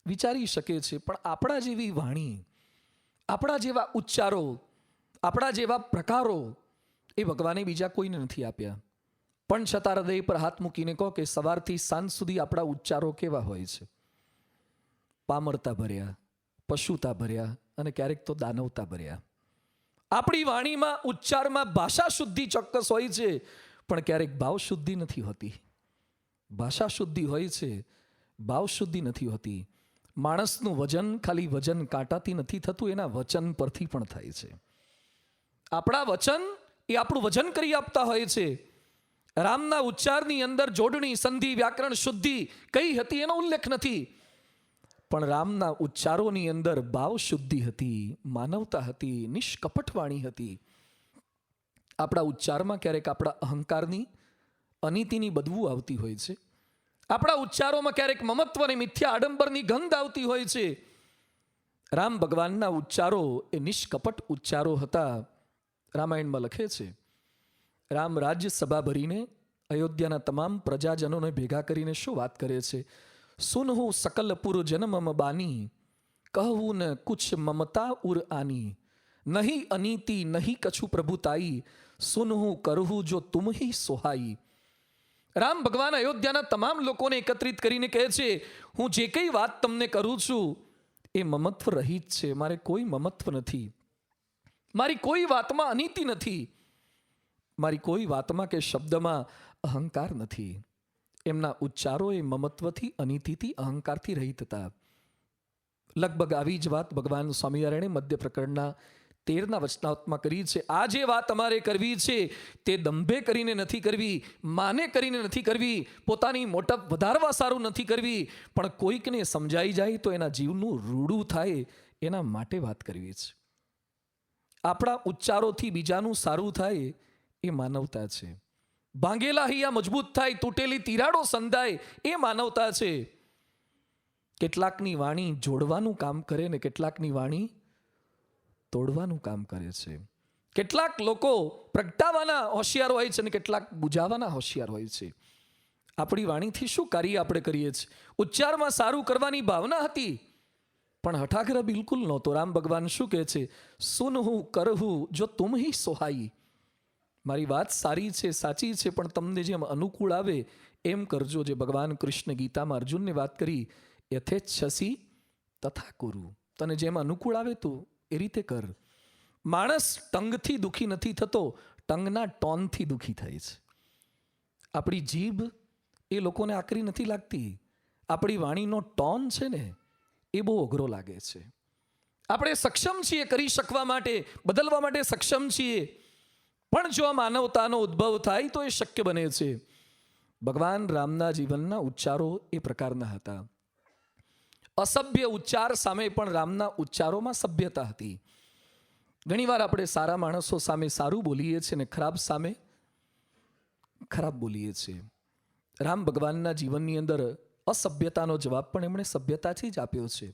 [SPEAKER 1] વિચારી શકે છે, પણ આપણા જેવી વાણી, આપણા જેવા ઉચ્ચારો, આપણા જેવા પ્રકારો એ ભગવાને બીજા કોઈને નથી આપ્યા. પણ છતાં હૃદય પર હાથ મૂકીને કહો કે સવારથી સાંજ સુધી આપણા ઉચ્ચારો કેવા હોય છે? પામરતા ભર્યા, પશુતા ભર્યા અને ક્યારેક તો દાનવતા ભર્યા. આપણી વાણીમાં, ઉચ્ચારમાં ભાષા શુદ્ધિ ચોક્કસ હોય છે, પણ ક્યારેક ભાવ શુદ્ધિ નથી હોતી. ભાષા શુદ્ધિ હોય છે, ભાવ શુદ્ધિ નથી હોતી. માણસનું વજન ખાલી વજન કાંટાથી નથી થતું, એના વચન પરથી પણ થાય છે. આપણા વચન એ આપણું વજન કરી આપતા હોય છે. રામના ઉચ્ચારની અંદર જોડણી, સંધિ, વ્યાકરણ શુદ્ધિ કઈ હતી એનો ઉલ્લેખ નથી, પણ રામના ઉચ્ચારોની અંદર ભાવ શુદ્ધિ હતી, માનવતા હતી, નિષ્કપટ વાણી હતી. આપણા ઉચ્ચારમાં ક્યારેક આપણા અહંકારની, અનીતિની બદબુ આવતી હોય છે. આપણા ઉચ્ચારોમાં ક્યારેક મમત્વ અને મિથ્યા આડંબરની ગંધ આવતી હોય છે. રામ ભગવાનના ઉચ્ચારો એ નિષ્કપટ ઉચ્ચારો હતા. રામાયણમાં લખે છે, રામ રાજ્ય સભા ભરીને અયોધ્યાના તમામ પ્રજાજનોને ભેગા કરીને શું વાત કરે છે? સુનહુ સકલ પુર જન્મમ બાની, કહું ન કુછ મમતા ઉર આની, નહીં અનીતિ નહીં કછુ પ્રભુતાઈ, સુનહુ કરહુ જો તુમ હી સોહાઈ. રામ ભગવાન અયોધ્યાના તમામ લોકોને એકત્રિત કરીને કહે છે, હું જે કંઈ વાત તમને કરું છું એ મમત્વ રહિત છે. મારે કોઈ મમત્વ નથી, મારી કોઈ વાતમાં અનીતિ નથી, મારી કોઈ વાતમાં કે શબ્દમાં અહંકાર નથી. એમના ઉચ્ચારો એ મમત્વથી, અનીતિથી, અહંકારથી રહિત હતા. લગભગ આવી જ વાત ભગવાન સ્વામિનારાયણે મધ્ય પ્રકરણના 13ના વચનાવતમાં કરી છે. આ જે વાત અમારે કરવી છે તે દંભે કરીને નથી કરવી, માને કરીને નથી કરવી, પોતાની મોટપ વધારવા સારું નથી કરવી, પણ કોઈકને સમજાઈ જાય તો એના જીવનું રૂડું થાય એના માટે વાત કરવી છે. આપણા ઉચ્ચારોથી બીજાનું સારું થાય એ માનવતા છે. ભાંગેલા હૈયા મજબૂત થાય, તૂટેલી તિરાડો સંધાય એ માનવતા છે. કેટલાકની વાણી જોડવાનું કામ કરે ને કેટલાકની વાણી તોડવાનું કામ કરે છે. કેટલાક લોકો પ્રગટાવાના હોશિયાર હોય છે અને કેટલાક બુજાવાના હોશિયાર હોય છે. આપણી વાણીથી શું કાર્ય આપણે કરીએ છીએ? ઉચ્ચારમાં સારું કરવાની ભાવના હતી પણ હઠાગ્રહ બિલકુલ નહોતો. રામ ભગવાન શું કહે છે? સુનહું કરહું જો તુમ હી સોહાઈ. મારી વાત સારી છે, સાચી છે, પણ તમને જેમ અનુકૂળ આવે એમ કરજો. જે ભગવાન કૃષ્ણ ગીતામાં અર્જુનને વાત કરી, યથેચ્છસી તથા કુરુ. તને જેમ અનુકૂળ આવે તું એ રીતે કર. માણસ ટંગથી દુઃખી નથી થતો, ટંગના ટોનથી દુઃખી થાય છે. આપણી જીભ એ લોકોને આકરી નથી લાગતી, આપણી વાણીનો ટોન છે ને એ બહુ અઘરો લાગે છે. આપણે સક્ષમ છીએ કરી શકવા માટે, બદલવા માટે સક્ષમ છીએ, પણ જો આ માનવતાનો ઉદ્ભવ થાય તો એ શક્ય બને છે. ભગવાન રામના જીવનના ઉચ્ચારો એ પ્રકારના હતા. અસભ્ય ઉચ્ચાર સામે પણ રામના ઉચ્ચારોમાં સભ્યતા હતી. ઘણીવાર આપણે સારા માણસો સામે સારું બોલીએ છીએ ને ખરાબ સામે ખરાબ બોલીએ છીએ. રામ ભગવાનના જીવનની અંદર અસભ્યતાનો જવાબ પણ એમણે સભ્યતાથી જ આપ્યો છે.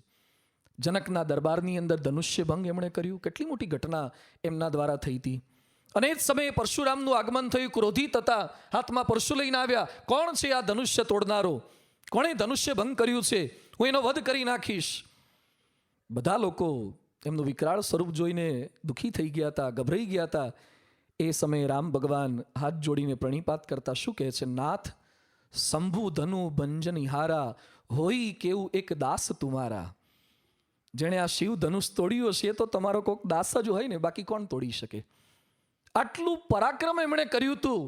[SPEAKER 1] જનકના દરબારની અંદર ધનુષ્ય ભંગ એમણે કર્યું. કેટલી મોટી ઘટના એમના દ્વારા થઈ હતી. અને એ જ સમયે પરશુરામનું આગમન થયું. ક્રોધિત હતા, હાથમાં પરશુ લઈને આવ્યા. કોણ છે આ ધનુષ્ય તોડનારો? કોણે ધનુષ્ય ભંગ કર્યું છે? હું એનો વધ કરી નાખીશ. બધા લોકો એમનું વિકરાળ સ્વરૂપ જોઈને દુઃખી થઈ ગયા હતા, ગભરાઈ ગયા હતા. એ સમયે રામ ભગવાન હાથ જોડીને પ્રણિપાત કરતા શું કહે છે? નાથ શંભુ ધનુ ભંજન હારા, હોઈ કેવું એક દાસ તુમારા. જેણે આ શિવ ધનુષ તોડ્યું હશે તો તમારો કોઈક દાસ જ હોય ને, બાકી કોણ તોડી શકે? આટલું પરાક્રમ એમણે કર્યું હતું,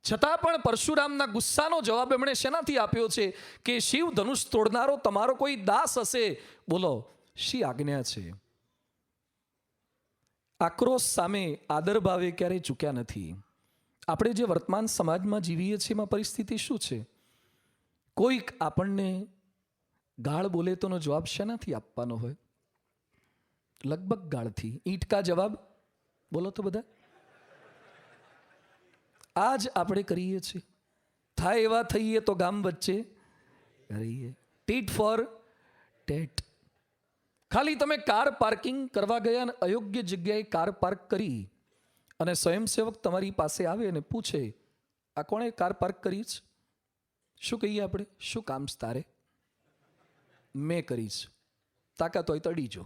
[SPEAKER 1] છતાં પણ પરશુરામના ગુસ્સાનો જવાબ એમણે શેનાથી આપ્યો છે કે શિવ ધનુષ તોડનારો તમારો કોઈ દાસ હશે. બોલો, શી આજ્ઞા છે? આક્રોશ સામે આદર ભાવે ક્યારેય ચૂક્યા નથી. આપણે જે વર્તમાન સમાજમાં જીવીએ છીએ એમાં પરિસ્થિતિ શું છે? કોઈક આપણને ગાળ બોલે તોનો જવાબ શેનાથી આપવાનો હોય? લગભગ ગાળથી. ઈંટ કા જવાબ બોલો તો બધા. આજ આપણે કરીએ છીએ. થાય એવા થઈએ તો ગામ વચ્ચે રહીએ. ટીટ ફોર ટેટ. ખાલી તમે કાર પાર્કિંગ કરવા ગયા અને અયોગ્ય જગ્યાએ કાર પાર્ક કરી અને સ્વયંસેવક તમારી પાસે આવે અને પૂછે, આ કોણે કાર પાર્ક કરી છે? શું કહીએ આપણે? શું કામ છે તારે? મેં કરી છે. તાકાત હોય તડી જો,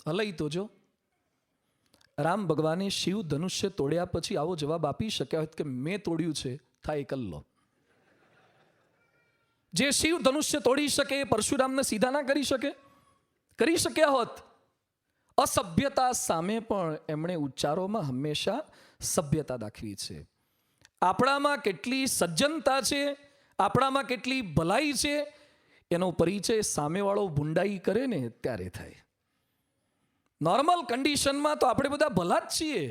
[SPEAKER 1] હલઈ તો જો. રામ ભગવાને શિવ ધનુષ્ય તોડ્યા પછી આવો જવાબ આપી શક્યા હોત કે મેં તોડ્યું છે, થાય કલ્લો. જે શિવ ધનુષ્ય તોડી શકે એ પરશુરામને સીધા ના કરી શકે? કરી શક્યા હોત. અસભ્યતા સામે પણ એમણે ઉચ્ચારોમાં હંમેશા સભ્યતા દાખવી છે. આપણામાં કેટલી સજ્જનતા છે, આપણામાં કેટલી ભલાઈ છે, એનો પરિચય સામેવાળો ભૂંડાઈ કરે ને ત્યારે થાય. નોર્મલ કન્ડિશનમાં તો આપણે બધા ભલા જ છીએ,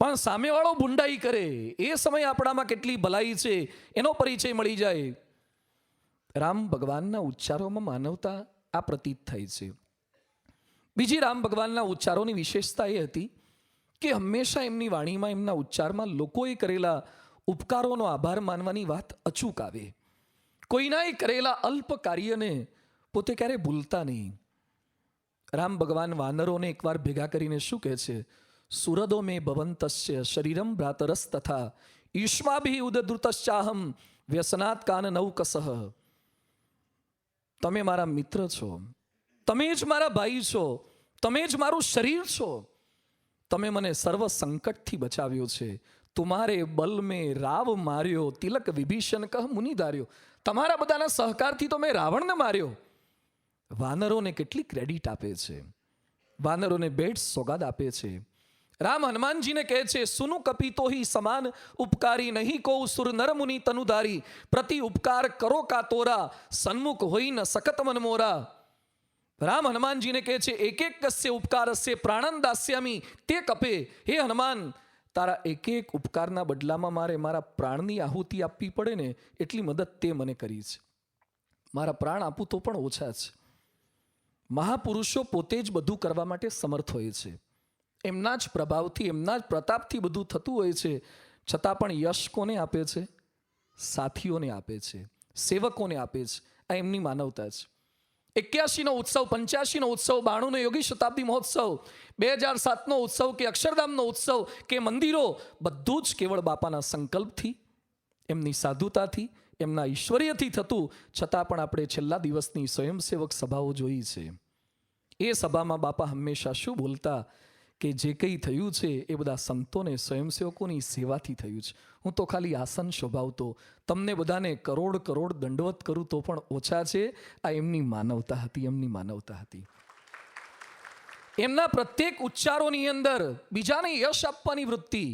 [SPEAKER 1] પણ સામેવાળો ભૂંડાઈ કરે એ સમયે આપણામાં કેટલી ભલાઈ છે એનો પરિચય મળી જાય. રામ ભગવાનના ઉચ્ચારોમાં માનવતા આ પ્રતીત થાય છે. બીજી રામ ભગવાનના ઉચ્ચારોની વિશેષતા એ હતી કે હંમેશા એમની વાણીમાં, એમના ઉચ્ચારમાં લોકોએ કરેલા ઉપકારોનો આભાર માનવાની વાત અચૂક આવે. કોઈનાએ કરેલા અલ્પ કાર્યને પોતે ક્યારેય ભૂલતા નહીં. રામ ભગવાન વાનરોને એકવાર ભેગા કરીને શું કહે છે? સુરદો મે ભવંતસ્ય શરીરમ ભ્રાતરસ તથા યુષ્માભિ ઉદદ્રુતશ્ચાહમ વ્યસનાત કાન નૌકસહ. તમે મારા મિત્ર છો, તમે જ મારા ભાઈ છો, તમે જ મારું શરીર છો, તમે મને સર્વ સંકટથી બચાવ્યો છે. તુમારે બલ મેં રાવ માર્યો, તિલક વિભીષણ કહ મુનિ ધાર્યો. તમારા બધાના સહકારથી તો મેં રાવણને માર્યો. વાનરોને કેટલી ક્રેડિટ આપે છે, વાનરોને ભેટ સોગાદ આપે છે. રામ હનુમાનજીને કહે છે, સુનુ કપિતો હી સમાન ઉપકારી નહીં કો સુર નર મુનિ તનુધારી, પ્રતિ ઉપકાર કરો કા તોરા, સન્મુખ હોઈ ન સકત મન મોરા. રામ હનુમાનજીને કહે છે એક એક કસ્ય ઉપકારસ્ય પ્રાણન દાસ્યામી તે કપે. હે હનુમાન, તારા એક એક ઉપકારના બદલામાં મારે મારા પ્રાણની આહુતિ આપવી પડે ને એટલી મદદ તે મને કરી છે. મારા પ્રાણ આપું તો પણ ઓછા છે. મહાપુરુષો પોતે જ બધું કરવા માટે સમર્થ હોય છે. એમના જ પ્રભાવથી, એમના જ પ્રતાપથી બધું થતું હોય છે. છતાં પણ યશ કોને આપે છે? સાથીઓને આપે છે, સેવકોને આપે છે. આ એમની માનવતા છે. 81નો ઉત્સવ, 85નો ઉત્સવ, 92નો યોગી શતાબ્દી મહોત્સવ, 2007નો ઉત્સવ કે અક્ષરધામનો ઉત્સવ કે મંદિરો, બધું જ કેવળ બાપાના સંકલ્પથી, એમની સાધુતાથી, એમના ઈશ્વર્યથી થતું. છતાં પણ આપણે છેલ્લા દિવસની સ્વયંસેવક સભાઓ જોઈ છે. એ સભામાં બાપા હંમેશા શું બોલતા કે જે કંઈ થયું છે એ બધા સંતોને, સ્વયંસેવકોની સેવાથી થયું છે. હું તો ખાલી આસન શોભાવતો, તમને બધાને કરોડ કરોડ દંડવત કરું તો પણ ઓછા છે. આ એમની માનવતા હતી, એમની માનવતા હતી. એમના પ્રત્યેક ઉચ્ચારોની અંદર બીજાને યશ આપવાની વૃત્તિ,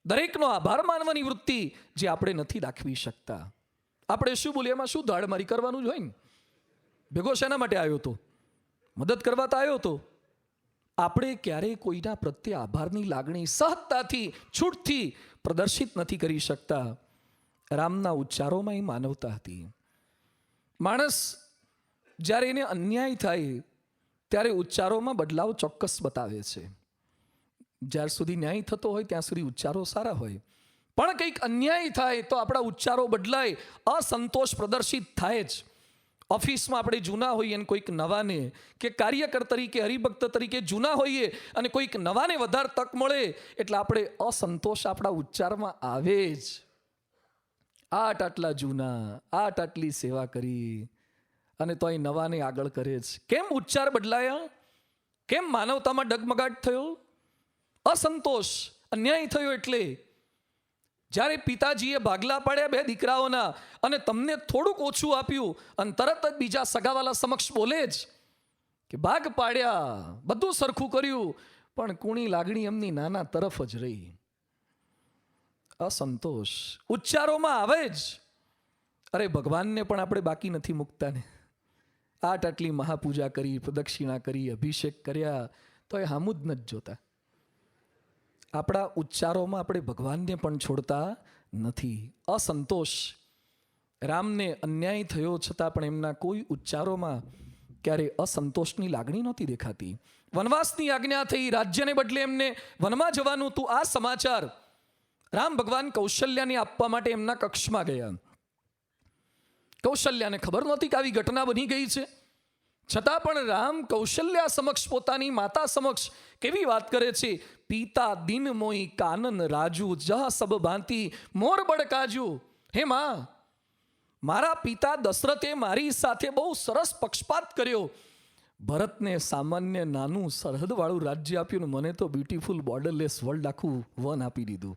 [SPEAKER 1] દરેકનો આભાર માનવાની વૃત્તિ જે આપણે નથી દાખવી શકતા. આપણે શું બોલીએ, એમાં શું ધાડમારી કરવાનું જ હોય ને. ભેગો શેના માટે આવ્યો હતો? મદદ કરવા તો આવ્યો હતો. આપણે ક્યારેય કોઈના પ્રત્યે આભારની લાગણી સહજતાથી, છૂટથી પ્રદર્શિત નથી કરી શકતા. રામના ઉચ્ચારોમાં એ માનવતા હતી. માણસ જ્યારે એને અન્યાય થાય ત્યારે ઉચ્ચારોમાં બદલાવ ચોક્કસ બતાવે છે. જ્યાર સુધી ન્યાય થતો હોય ત્યાં સુધી ઉચ્ચારો સારા હોય. પણ કંઈક અન્યાય થાય તો આપણા ઉચ્ચારો બદલાય, અસંતોષ પ્રદર્શિત થાય જ. ઓફિસમાં આપણે જૂના હોઈએ અને કોઈક નવાને, કે કાર્યકર તરીકે, હરિભક્ત તરીકે જૂના હોઈએ અને કોઈક નવાને વધારે તક મળે એટલે આપણે અસંતોષ આપણા ઉચ્ચારમાં આવે જ. આટલા જૂના, આટલી સેવા કરી અને તો અહીં નવાને આગળ કરે જ. કેમ ઉચ્ચાર બદલાયા? કેમ માનવતામાં ડગમગાટ થયો? અસંતોષ, અન્યાય થયો. એટલે જ્યારે પિતાજીએ ભાગલા પાડ્યા 2 દીકરાઓના અને તમને થોડુંક ઓછું આપ્યું અને તરત જ બીજા સગાવાલા સમક્ષ બોલે જ કે ભાગ પાડ્યા, બધું સરખું કર્યું, પણ કુણી લાગણી એમની નાના તરફ જ રહી. અસંતોષ ઉચ્ચારોમાં આવે જ. અરે ભગવાનને પણ આપણે બાકી નથી મૂકતા ને. આટલી મહાપૂજા કરી, પ્રદક્ષિણા કરી, અભિષેક કર્યા, તો એ હામું જ નથી જોતા. આપણા ઉચ્ચારોમાં આપણે ભગવાનને પણ છોડતા નથી. અસંતોષ. રામને અન્યાય થયો છતાં પણ એમના કોઈ ઉચ્ચારોમાં ક્યારે અસંતોષની લાગણી નહોતી દેખાતી. વનવાસની આજ્ઞા થઈ, રાજ્યને બદલે એમને વનમાં જવાનું હતું. આ સમાચાર રામ ભગવાન કૌશલ્યાને આપવા માટે એમના કક્ષમાં ગયા. કૌશલ્યાને ખબર નહોતી કે આવી ઘટના બની ગઈ છે. છતાં પણ રામ કૌશલ્યા સમક્ષ, પોતાની માતા સમક્ષ કેવી વાત કરે છે. પિતા દિન મોઈ કાનન રાજુ, જહ સબ ભાંતિ મોર બડ કાજુ. હે માં, મારા પિતા દશરથે મારી સાથે બહુ સરસ પક્ષપાત કર્યો. ભરતને સામાન્ય નાનું સરહદવાળું રાજ્ય આપ્યું ને મને તો બ્યુટીફુલ બોર્ડરલેસ વર્લ્ડ આખું વન આપી દીધું.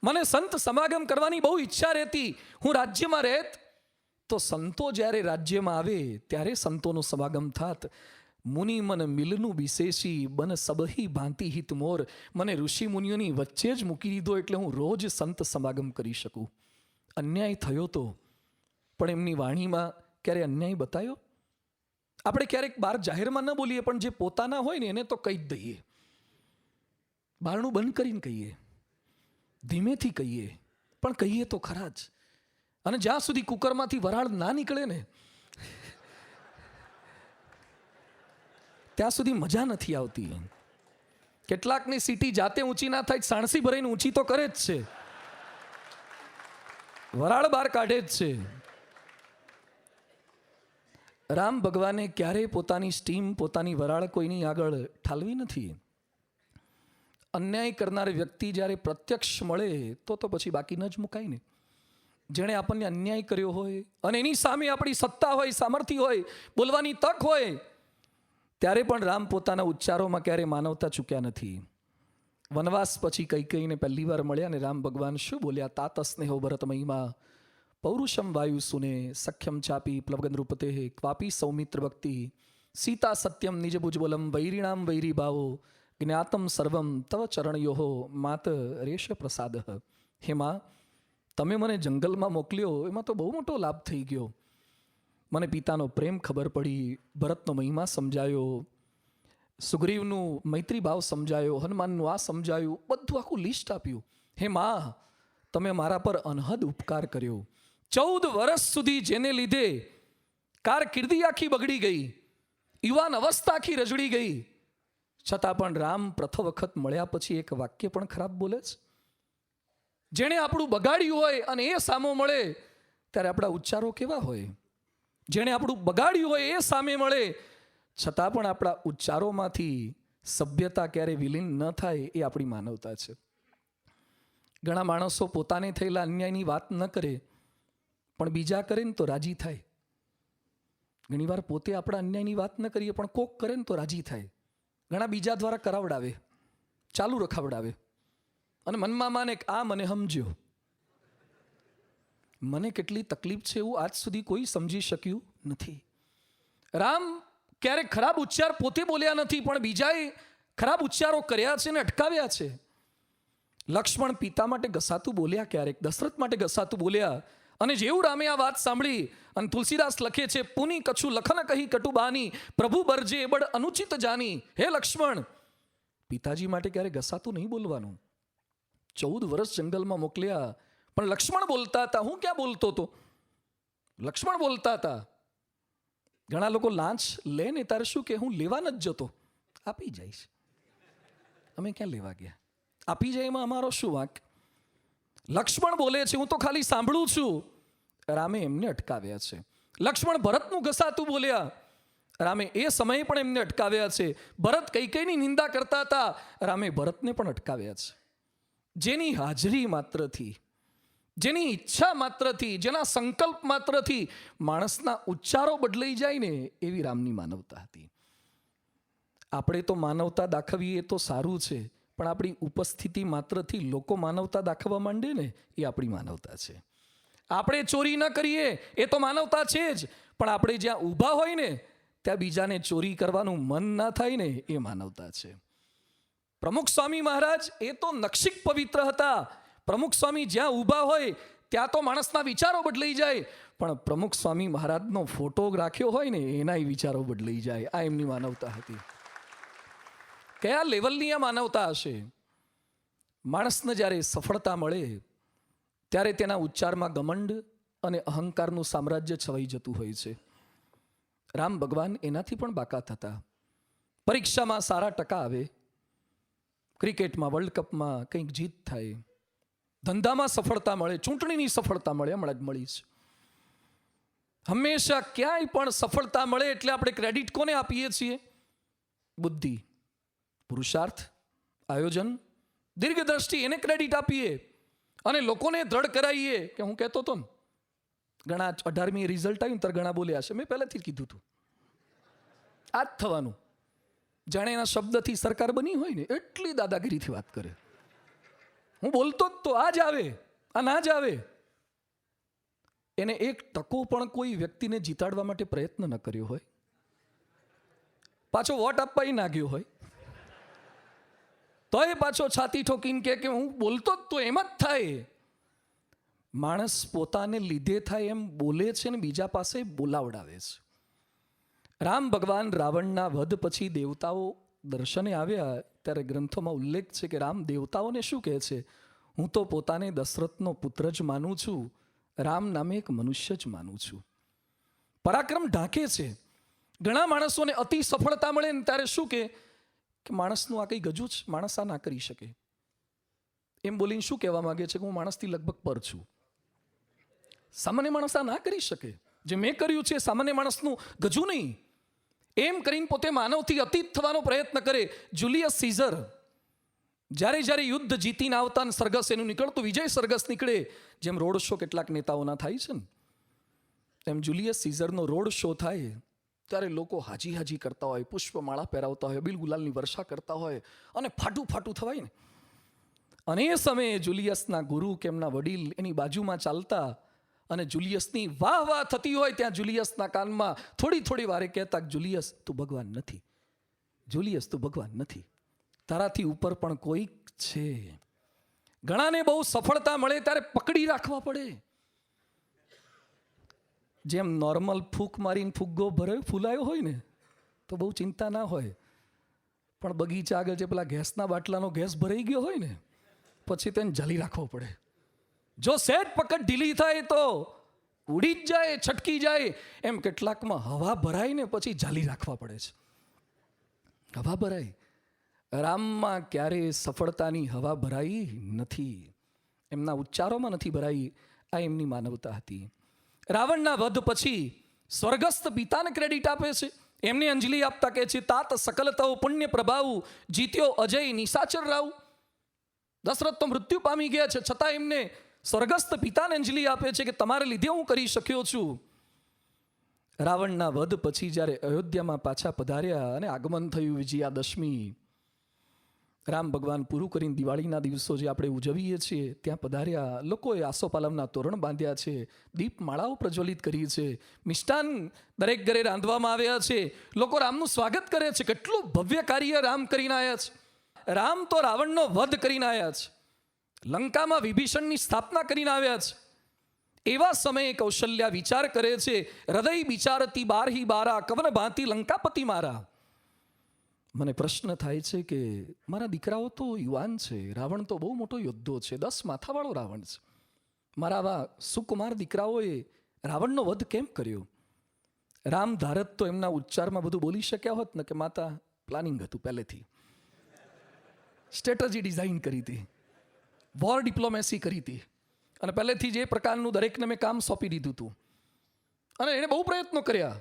[SPEAKER 1] મને સંત સમાગમ કરવાની બહુ ઈચ્છા રહેતી. હું રાજ્યમાં રહેત તો સંતો જ્યારે રાજ્યમાં આવે ત્યારે સંતોનું સમાગમ થાત. મુનિ મન મિલનું વિશેષી બન સબહી ભાંતિ હિત મોર. મને ઋષિ મુનિઓની વચ્ચે જ મૂકી દીધો એટલે હું રોજ સંત સમાગમ કરી શકું. અન્યાય થયો તો પણ એમની વાણીમાં ક્યારે અન્યાય બતાવ્યો? આપણે ક્યારેક બહાર જાહેરમાં ન બોલીએ, પણ જે પોતાના હોય ને એને તો કહી જ દઈએ. બારણું બંધ કરીને કહીએ, ધીમેથી કહીએ, પણ કહીએ તો ખરા જ. અને જ્યાં સુધી કુકરમાંથી વરાળ ના નીકળે ને ત્યાં સુધી મજા નથી આવતી. કેટલાકની સીટી જાતે ઊંચી ના થાય, સાણસી ભરાઈને ઊંચી તો કરે જ છે, વરાળ બહાર કાઢે જ છે. રામ ભગવાને ક્યારેય પોતાની સ્ટીમ, પોતાની વરાળ કોઈની આગળ ઠાલવી નથી. અન્યાય કરનાર વ્યક્તિ જ્યારે પ્રત્યક્ષ મળે તો પછી બાકી ન જ મુકાય ને. જેણે આપણને અન્યાય કર્યો હોય અને એની સામે આપણી સત્તા હોય, સામર્થ્ય હોય, બોલવાની તક હોય, ત્યારે પણ રામ પોતાના ઉચ્ચારોમાં ક્યારે માનવતા ચૂક્યા નથી. વનવાસ પછી કૈકેયીને પહેલી વાર મળ્યા અને રામ ભગવાન શું બોલ્યા? તાત સ્નેહો ભરત મહિમા પૌરુષમ વાયુ સુને સખ્યમ ચાપી પ્લવગન રૂપતે ક્વાપી સૌમિત્ર ભક્તિ સીતા સત્યમ નિજ ભુજબલમ વૈરીણામ વૈરી ભાવો જ્ઞાતમ સર્વમ તવ ચરણયોહો માત રેશ પ્રસાદ. હે માં, તમે મને જંગલમાં મોકલ્યો એમાં તો બહુ મોટો લાભ થઈ ગયો. મને પિતાનો પ્રેમ ખબર પડી, ભરતનો મહિમા સમજાયો, સુગ્રીવનું મૈત્રી ભાવ સમજાયો, હનુમાનનું આ સમજાયું, બધું આખું લિસ્ટ આપ્યું. હે માં, તમે મારા પર અનહદ ઉપકાર કર્યો. 14 વર્ષ સુધી જેને લીધે કારકિર્દી આખી બગડી ગઈ, યુવાન અવસ્થા આખી રજડી ગઈ, છતાં પણ રામ પ્રથમ વખત મળ્યા પછી એક વાક્ય પણ ખરાબ બોલે છે. જેણે આપણું બગાડ્યું હોય અને એ સામો મળે ત્યારે આપણા ઉચ્ચારો કેવા હોય? જેણે આપણું બગાડ્યું હોય એ સામે મળે છતાં પણ આપણા ઉચ્ચારોમાંથી સભ્યતા ક્યારે વિલીન ન થાય, એ આપણી માનવતા છે. ઘણા માણસો પોતાને થયેલા અન્યાયની વાત ન કરે, પણ બીજા કરે ને તો રાજી થાય. ઘણીવાર પોતે આપણા અન્યાયની વાત ન કરીએ પણ કોક કરે ને તો રાજી થાય. ઘણા બીજા દ્વારા કરાવડાવે, ચાલુ રખાવડાવે અને મનમાં માને કે આ મને સમજ્યો. મને કેટલી તકલીફ છે એવું આજ સુધી કોઈ સમજી શક્યું નથી. રામ ક્યારેક ખરાબ ઉચ્ચાર પોતે બોલ્યા નથી, પણ બીજાએ ખરાબ ઉચ્ચારો કર્યા છે ને અટકાવ્યા છે. લક્ષ્મણ પિતા માટે ઘસાતું બોલ્યા, ક્યારેક દશરથ માટે ઘસાતું બોલ્યા, અને જેવું રામે આ વાત સાંભળી, અને તુલસીદાસ લખે છે, પુની કછુ લખન કહી કટુબાની, પ્રભુ બરજે બડ અનુચિત જાની. હે લક્ષ્મણ, પિતાજી માટે ક્યારે ઘસાતું નહીં બોલવાનું. 14 વર્ષ જંગલમાં મોકલ્યા, પણ લક્ષ્મણ બોલતા હતા, હું ક્યાં બોલતો હતો? લક્ષ્મણ બોલતા હતા. ઘણા લોકો લાંચ લે ને તારે શું કે, હું લેવા નથી જતો, આપી જઈશ. અમે ક્યાં લેવા ગયા? આપી જાય એમાં અમારો શું વાંક? લક્ષ્મણ બોલે છે, હું તો ખાલી સાંભળું છું. રામે એમને અટકાવ્યા છે. લક્ષ્મણ ભરતનું ઘસાતું બોલ્યા, રામે એ સમયે પણ એમને અટકાવ્યા છે. ભરત કૈકેયીની નિંદા કરતા હતા, રામે ભરતને પણ અટકાવ્યા છે. જેની હાજરી માત્રથી, જેની ઈચ્છા માત્રથી, જેના સંકલ્પ માત્રથી માણસના ઉચ્ચારો બદલાઈ જાય ને, એવી રામની માનવતા હતી. આપણે તો માનવતા દાખવીએ એ તો સારું છે, પણ આપણી ઉપસ્થિતિ માત્રથી લોકો માનવતા દાખવવા માંડે ને, એ આપણી માનવતા છે. આપણે ચોરી ન કરીએ એ તો માનવતા છે જ, પણ આપણે જ્યાં ઊભા હોય ને ત્યાં બીજાને ચોરી કરવાનું મન ના થાય ને, એ માનવતા છે. પ્રમુખ સ્વામી મહારાજ એ તો નક્ષિક પવિત્ર હતા. પ્રમુખ સ્વામી જ્યાં ઊભા હોય ત્યાં તો માણસના વિચારો બદલાઈ જાય, પણ પ્રમુખ સ્વામી મહારાજનો ફોટો રાખ્યો હોય ને, એનાય વિચારો બદલાઈ જાય. આ એમની માનવતા હતી. કયા લેવલની આ માનવતા હશે? માણસને જ્યારે સફળતા મળે ત્યારે તેના ઉચ્ચારમાં ઘમંડ અને અહંકારનું સામ્રાજ્ય છવાઈ જતું હોય છે. રામ ભગવાન એનાથી પણ બાકાત હતા. પરીક્ષામાં સારા ટકા આવે, ક્રિકેટમાં વર્લ્ડ કપમાં કંઈક જીત થાય, ધંધામાં સફળતા મળે, ચૂંટણીની સફળતા મળે, હમણાં જ મળી છે. હંમેશા ક્યાંય પણ સફળતા મળે એટલે આપણે ક્રેડિટ કોને આપીએ છીએ? બુદ્ધિ, પુરુષાર્થ, આયોજન, દીર્ઘદ્રષ્ટિ, એને ક્રેડિટ આપીએ અને લોકોને દ્રઢ કરાવીએ કે હું કહેતો હતો ને, ઘણા 18મી રિઝલ્ટ આવ્યું ત્યારે ઘણા બોલ્યા છે, મેં પહેલેથી જ કીધું હતું, આ જ થવાનું. જાણે એના શબ્દથી સરકાર બની હોય ને, એટલી દાદાગીરીથી વાત કરે. હું બોલતો જ તો આ જ આવે, આ ના જ આવે. એને 1% પણ કોઈ વ્યક્તિને જીતાડવા માટે પ્રયત્ન ન કર્યો હોય, પાછો વોટ આપવા ના ગયો હોય, તો એ પાછો છાતી ઠોકીને કે હું બોલતો જ તો એમ જ થાય. માણસ પોતાને લીધે થાય એમ બોલે છે ને બીજા પાસે બોલાવડાવે છે. રામ ભગવાન રાવણના વધ પછી દેવતાઓ દર્શને આવ્યા ત્યારે ગ્રંથોમાં ઉલ્લેખ છે કે રામ દેવતાઓને શું કહે છે? હું તો પોતાને દશરથનો પુત્ર જ માનું છું, રામ નામે એક મનુષ્ય જ માનું છું. પરાક્રમ ઢાંકે છે. ઘણા માણસોને અતિ સફળતા મળે ને ત્યારે શું કે માણસનું આ કંઈ ગજું જ, માણસ આ ના કરી શકે. એમ બોલીને શું કહેવા માંગે છે કે હું માણસથી લગભગ પર છું. સામાન્ય માણસ આ ના કરી શકે. જે મેં કર્યું છે સામાન્ય માણસનું ગજું નહીં. એમ કરીને પોતે માનવથી અતીત થવાનો પ્રયત્ન કરે. જુલિયસ સીઝર જ્યારે યુદ્ધ જીતીને આવતા ને સરઘસ એનું નીકળતું, વિજય સરઘસ નીકળે, જેમ રોડ શો કેટલાક નેતાઓના થાય છે ને, તેમ જુલિયસ સીઝરનો રોડ શો થાય ત્યારે લોકો હાજી હાજી કરતા હોય, પુષ્પમાળા પહેરાવતા હોય, બિલ ગુલાલની વર્ષા કરતા હોય અને ફાટું ફાટું થવાય ને. અને એ સમયે જુલિયસના ગુરુ કે એમના વડીલ એની બાજુમાં ચાલતા અને જુલિયસની વાહ વાહ થતી હોય ત્યાં જુલિયસના કાનમાં થોડી થોડી વારે કહેતા, જુલિયસ તું ભગવાન નથી, જુલિયસ તું ભગવાન નથી, તારાથી ઉપર પણ કોઈક છે. ઘણાને બહુ સફળતા મળે ત્યારે પકડી રાખવા પડે. જેમ નોર્મલ ફૂંક મારીને ફુગ્ગો ભરાયો ફૂલાયો હોય ને તો બહુ ચિંતા ના હોય, પણ બગીચા આગળ જે પેલા ગેસના બાટલાનો ગેસ ભરાઈ ગયો હોય ને પછી તેને ઝાલી રાખવો પડે. જો સેટ પકડ ઢીલી થાય તો ઉડી જ જાય, છટકી જાય. એમ કેટલાકમાં હવા ભરાય ને પછી ઝાલી રાખવા પડે છે. હવા ભરાય. રામમાં ક્યારેય સફળતાની હવા ભરાઈ નથી, એમના ઉચ્ચારોમાં નથી ભરાઈ. આ એમની માનવતા હતી. રાવણના વધ પછી સ્વર્ગસ્થ પિતાને ક્રેડિટ આપે છે. એમને અંજલિ આપતા કહે છે, તાત સકલ તવ પુણ્ય પ્રભાવ જીત્યો અજય નિશાચર રાવ. દશરથ તો મૃત્યુ પામી ગયા છે, છતાં એમને સ્વર્ગસ્થ પિતાને અંજલિ આપે છે કે તમારે લીધે હું કરી શક્યો છું. રાવણના વધ પછી જ્યારે અયોધ્યામાં પાછા પધાર્યા અને આગમન થયું વિજયાદશમી, રામ ભગવાન પૂરું કરીને દિવાળીના દિવસો જે આપણે ઉજવીએ છીએ ત્યાં પધાર્યા. લોકોએ આસોપાલવના તોરણ બાંધ્યા છે, દીપમાળાઓ પ્રજ્વલિત કરી છે, મિષ્ટાન દરેક ઘરે રાંધવામાં આવ્યા છે. લોકો રામનું સ્વાગત કરે છે. કેટલું ભવ્ય કાર્ય રામ કરીને આવ્યા છે. રામ તો રાવણનો વધ કરીને આવ્યા છે, લંકામાં વિભીષણની સ્થાપના કરીને આવ્યા છે. એવા સમયે કૌશલ્યા વિચાર કરે છે, હૃદય વિચારતી બારહી બારા કવન ભાંતિ લંકાપતિ મારા. મને પ્રશ્ન થાય છે કે મારા દીકરાઓ તો યુવાન છે, રાવણ તો બહુ મોટો યોદ્ધો છે, 10 માથાવાળો રાવણ છે. મારા આવા સુકુમાર દીકરાઓએ રાવણનો વધ કેમ કર્યો? રામ ધારત તો એમના ઉચ્ચારમાં બધું બોલી શક્યા હોત ને કે માતા પ્લાનિંગ હતું, પહેલેથી સ્ટ્રેટેજી ડિઝાઇન કરી હતી, વોર ડિપ્લોમેસી કરી હતી, અને પહેલેથી જે પ્રકારનું દરેકને મેં કામ સોંપી દીધું હતું. અને એણે બહુ પ્રયત્નો કર્યા,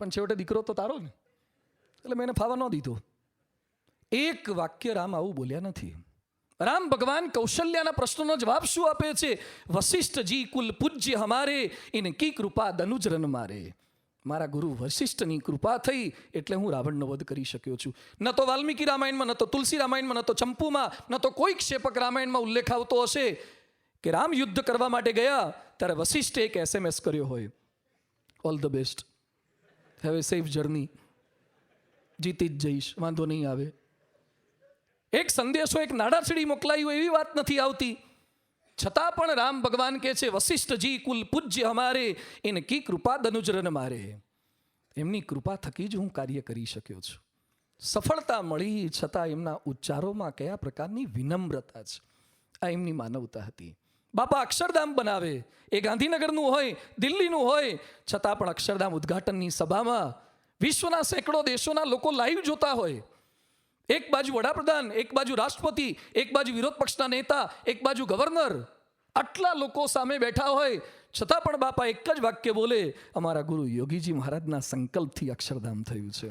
[SPEAKER 1] પણ છેવટે દીકરો તો તારો ને, એટલે મેં એને ફાવા ન દીધો. એક વાક્ય રામ આવું બોલ્યા નથી. રામ ભગવાન કૌશલ્યાના પ્રશ્નનો જવાબ શું આપે છે? વશિષ્ઠજી કુલ પૂજ્ય હમારે ઇનકી કૃપા દનુજ રન મારે. મારા ગુરુ વશિષ્ઠની કૃપા થઈ એટલે હું રાવણનો વધ કરી શક્યો છું. ન તો વાલ્મીકી રામાયણમાં, ન તો તુલસી રામાયણમાં, ન તો ચંપુમાં, ન તો કોઈ ક્ષેપક રામાયણમાં ઉલ્લેખ આવતો હશે કે રામ યુદ્ધ કરવા માટે ગયા ત્યારે વશિષ્ઠે એક SMS કર્યો હોય, all the best, have a safe journey, જીતી જ જઈશ, વાંધો નહીં આવે. એક સંદેશો, એક નાડાછડી મોકલાયું એવી વાત નથી આવતી. છતાં પણ રામ ભગવાન કહે છે, વશિષ્ઠજી કુલ પૂજ્ય હમારે ઇનકી કૃપા દનુજરન મારે. એમની કૃપા થકી જ હું કાર્ય કરી શક્યો છું. સફળતા મળી છતાં એમના ઉચ્ચારોમાં કયા પ્રકારની વિનમ્રતા છે, આ એમની માનવતા હતી. બાપા અક્ષરધામ બનાવે, એ ગાંધીનગરનું હોય, દિલ્હીનું હોય, છતાં પણ અક્ષરધામ ઉદ્ઘાટનની સભામાં વિશ્વના સેંકડો દેશોના લોકો લાઈવ જોતા હોય. એક બાજુ વડાપ્રધાન, એક બાજુ રાષ્ટ્રપતિ, એક બાજુ વિરોધ પક્ષના નેતા, એક બાજુ ગવર્નર, આટલા લોકો સામે બેઠા હોય છતાં પણ બાપા એક જ વાક્ય બોલે, અમારા ગુરુ યોગીજી મહારાજના સંકલ્પથી અક્ષરધામ થયું છે.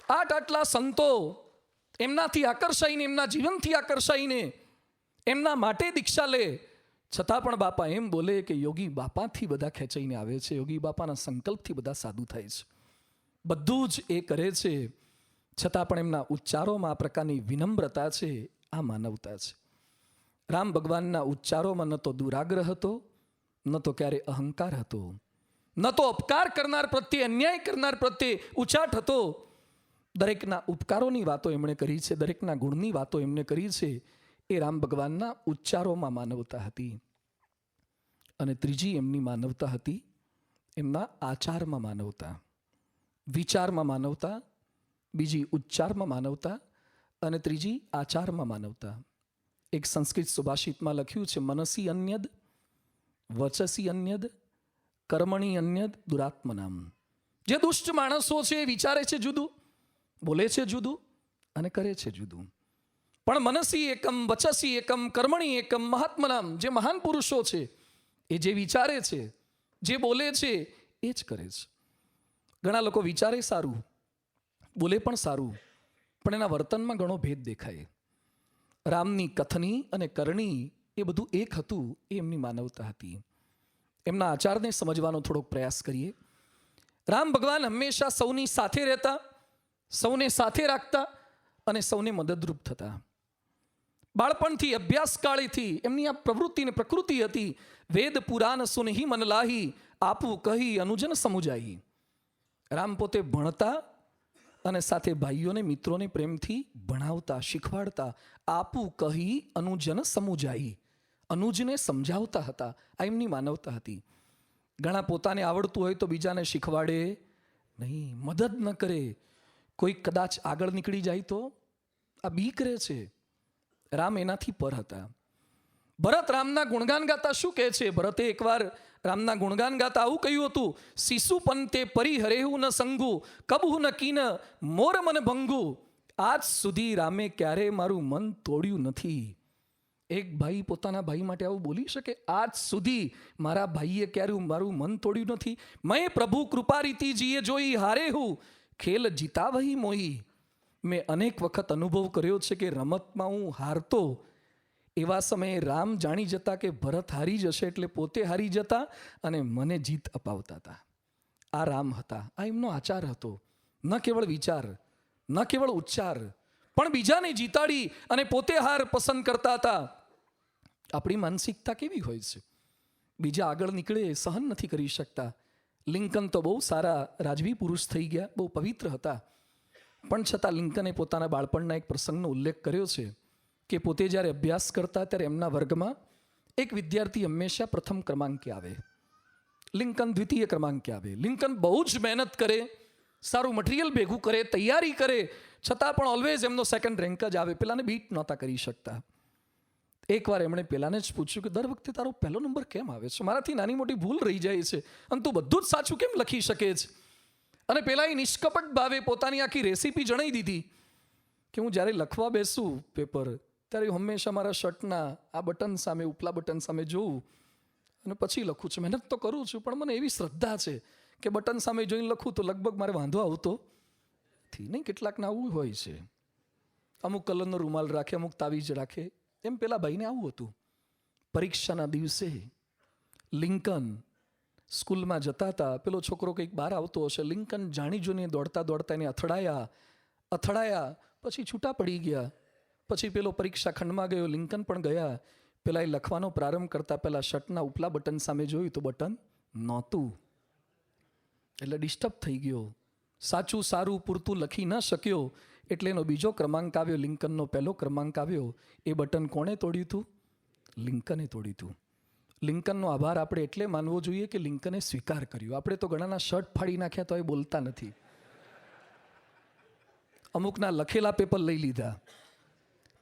[SPEAKER 1] આટલા સંતો એમનાથી આકર્ષાઈને, એમના જીવનથી આકર્ષાઈને એમના માટે દીક્ષા લે, છતાં પણ બાપા એમ બોલે કે યોગી બાપાથી બધા ખેંચાઈને આવે છે, યોગી બાપાના સંકલ્પથી બધા સાધુ થાય છે. બધું જ એ કરે છે, છતાં પણ એમના ઉચ્ચારોમાં આ પ્રકારની વિનમ્રતા છે, આ માનવતા છે. રામ ભગવાનના ઉચ્ચારોમાં ન તો દુરાગ્રહ હતો, ન તો ક્યારે અહંકાર હતો, ન તો અપકાર કરનાર પ્રત્યે, અન્યાય કરનાર પ્રત્યે ઉચાટ હતો. દરેકના ઉપકારોની વાતો એમણે કરી છે, દરેકના ગુણની વાતો એમણે કરી છે. એ રામ ભગવાનના ઉચ્ચારોમાં માનવતા હતી. અને ત્રીજી એમની માનવતા હતી એમના આચારમાં માનવતા, વિચારમાં માનવતા, બીજી ઉચ્ચારમાં માનવતા, અને ત્રીજી આચારમાં માનવતા. એક સંસ્કૃત સુભાષિતમાં લખ્યું છે, મનસી અન્યદ, વચસી અન્યદ, કર્મણી અન્યદ, દુરાત્મનામ. જે દુષ્ટ માણસો છે એ વિચારે છે જુદું, બોલે છે જુદું, અને કરે છે જુદું. પણ મનસી એકમ, વચસી એકમ, કર્મણી એકમ, મહાત્મનામ. જે મહાન પુરુષો છે એ જે વિચારે છે, જે બોલે છે એ જ કરે છે. ઘણા લોકો વિચારે સારું, બોલે પણ સારું, પણ એના વર્તનમાં ઘણો ભેદ દેખાય. રામની કથની અને કરણી એ બધું એક હતું, એ એમની માનવતા હતી. એમના આચારને સમજવાનો થોડોક પ્રયાસ કરીએ. રામ ભગવાન હંમેશા સૌની સાથે રહેતા, સૌને સાથે રાખતા અને સૌને મદદરૂપ થતા. બાળપણથી, અભ્યાસકાળેથી એમની આ પ્રવૃત્તિ ને પ્રકૃતિ હતી. વેદ પુરાણ સુનહી મન લાહી, આપું કહી અનુજન સમુજાઈ. રામ પોતે ભણતા અને સાથે ભાઈઓને, મિત્રોને પ્રેમથી ભણાવતા, શીખવાડતા. આપું કહી અનુજન સમુજાઈ, અનુજને સમજાવતા હતા. આ એમની માનવતા હતી. ઘણા પોતાને આવડતું હોય તો બીજાને શીખવાડે નહીં, મદદ ન કરે. કોઈ કદાચ આગળ નીકળી જાય તો આ બીક રહે છે. રામ એનાથી પર હતા. ભરત રામના ગુણગાન ગાતા શું કહે છે? ભરતે એકવાર રામના ગુણગાન ગાતા આવું કહ્યું હતું, શિશુ પંતે પરિહરેહુ ન સંગુ, કબહુ ન કીન મોર મન ભંગુ. આજ સુધી રામે ક્યારે મારું મન તોડ્યું નથી. એક ભાઈ પોતાના ભાઈ માટે આવું બોલી શકે? આજ સુધી મારા ભાઈએ ક્યારે મારું મન તોડ્યું નથી. મેં પ્રભુ કૃપા રીતિ જીએ જોઈ, હારે હું ખેલ જીતાવહી મોહી. મેં અનેક વખત અનુભવ કર્યો છે કે રમતમાં હું હારતો, એવા સમયે રામ જાણી જતા કે ભરત હારી જશે એટલે પોતે હારી જતા અને મને જીત અપાવતા હતા. આ રામ હતા, આ એમનો આચાર હતો. ન કેવળ વિચાર, ન કેવળ ઉચ્ચાર, પણ બીજાને જીતાડી અને પોતે હાર પસંદ કરતા હતા. આપણી માનસિકતા કેવી હોય છે? બીજા આગળ નીકળે સહન નથી કરી શકતા. લિંકન તો બહુ સારા રાજવી પુરુષ થઈ ગયા, બહુ પવિત્ર હતા, પણ છતાં લિંકને પોતાના બાળપણના એક પ્રસંગનો ઉલ્લેખ કર્યો છે કે પોતે જ્યારે અભ્યાસ કરતા ત્યારે એમના વર્ગમાં એક વિદ્યાર્થી હંમેશા પ્રથમ ક્રમાંકે આવે, લિંકન દ્વિતીય ક્રમાંકે આવે. લિંકન બહુ જ મહેનત કરે, સારું મટીરિયલ ભેગું કરે, તૈયારી કરે, છતાં પણ ઓલવેઝ એમનો સેકન્ડ રેન્ક જ આવે. પેલાને બીટ નહોતા કરી શકતા. એકવાર એમણે પેલાને જ પૂછ્યું કે દર વખતે તારો પહેલો નંબર કેમ આવે છે? મારાથી નાની મોટી ભૂલ રહી જાય છે અને તું બધું જ સાચું કેમ લખી શકે છે? અને પેલાએ નિષ્કપટ ભાવે પોતાની આખી રેસીપી જણાવી દીધી કે હું જ્યારે લખવા બેસું પેપર ત્યારે હંમેશા મારા શર્ટના આ બટન સામે, ઉપલા બટન સામે જોઉં અને પછી લખું છું. મહેનત તો કરું છું, પણ મને એવી શ્રદ્ધા છે કે બટન સામે જોઈને લખું તો લગભગ મારે વાંધો આવતો નહીં. કેટલાકને આવું હોય છે, અમુક કલરનો રૂમાલ રાખે, અમુક તાવીજ રાખે. એમ પેલા ભાઈને આવું હતું. પરીક્ષાના દિવસે લિંકન સ્કૂલમાં જતા હતા. પેલો છોકરો કંઈક બહાર આવતો હશે, લિંકન જાણી જોઈને દોડતા દોડતા એને અથડાયા, પછી છૂટા પડી ગયા. પછી પેલો પરીક્ષા ખંડમાં ગયો, લિંકન પણ ગયા. પેલા એ લખવાનો પ્રારંભ કરતા પહેલા શર્ટના ઉપલા બટન સામે જોયું તો બટન નહોતું, એટલે ડિસ્ટર્બ થઈ ગયો. સાચું સારું પૂરતું લખી ન શક્યો એટલે એનો બીજો ક્રમાંક આવ્યો, લિંકનનો પહેલો ક્રમાંક આવ્યો. એ બટન કોણે તોડ્યું હતું? લિંકને તોડ્યું હતું. લિંકનનો આભાર આપણે એટલે માનવો જોઈએ કે લિંકને સ્વીકાર કર્યો. આપણે તો ઘણાના શર્ટ ફાડી નાખ્યા તો એ બોલતા નથી, અમુકના લખેલા પેપર લઈ લીધા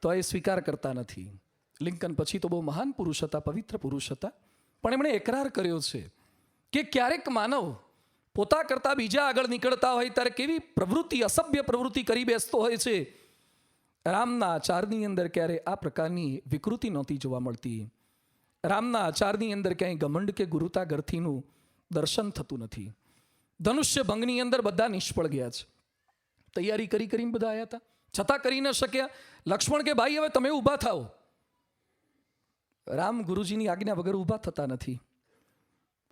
[SPEAKER 1] તો એ સ્વીકાર કરતા નથી. લિંકન પછી તો બહુ મહાન પુરુષ હતા, પવિત્ર પુરુષ હતા, પણ એમણે એકરાર કર્યો છે કે ક્યારેક માનવ પોતા કરતાં બીજા આગળ નીકળતા હોય ત્યારે કેવી પ્રવૃત્તિ, અસભ્ય પ્રવૃત્તિ કરી બેસતો હોય છે. રામના આચારની અંદર ક્યારે આ પ્રકારની વિકૃતિ નહોતી જોવા મળતી. રામના આચારની અંદર ક્યાંય ઘમંડ કે ગુરુતા ગર્થીનું દર્શન થતું નથી. ધનુષ્ય ભંગની અંદર બધા નિષ્ફળ ગયા છે. તૈયારી કરીને બધા આવ્યા હતા, છતાં કરી ન શક્યા. લક્ષ્મણ કે ભાઈ હવે તમે ઊભા થાઓ. રામ ગુરુજીની આજ્ઞા વગર ઊભા થતા નથી.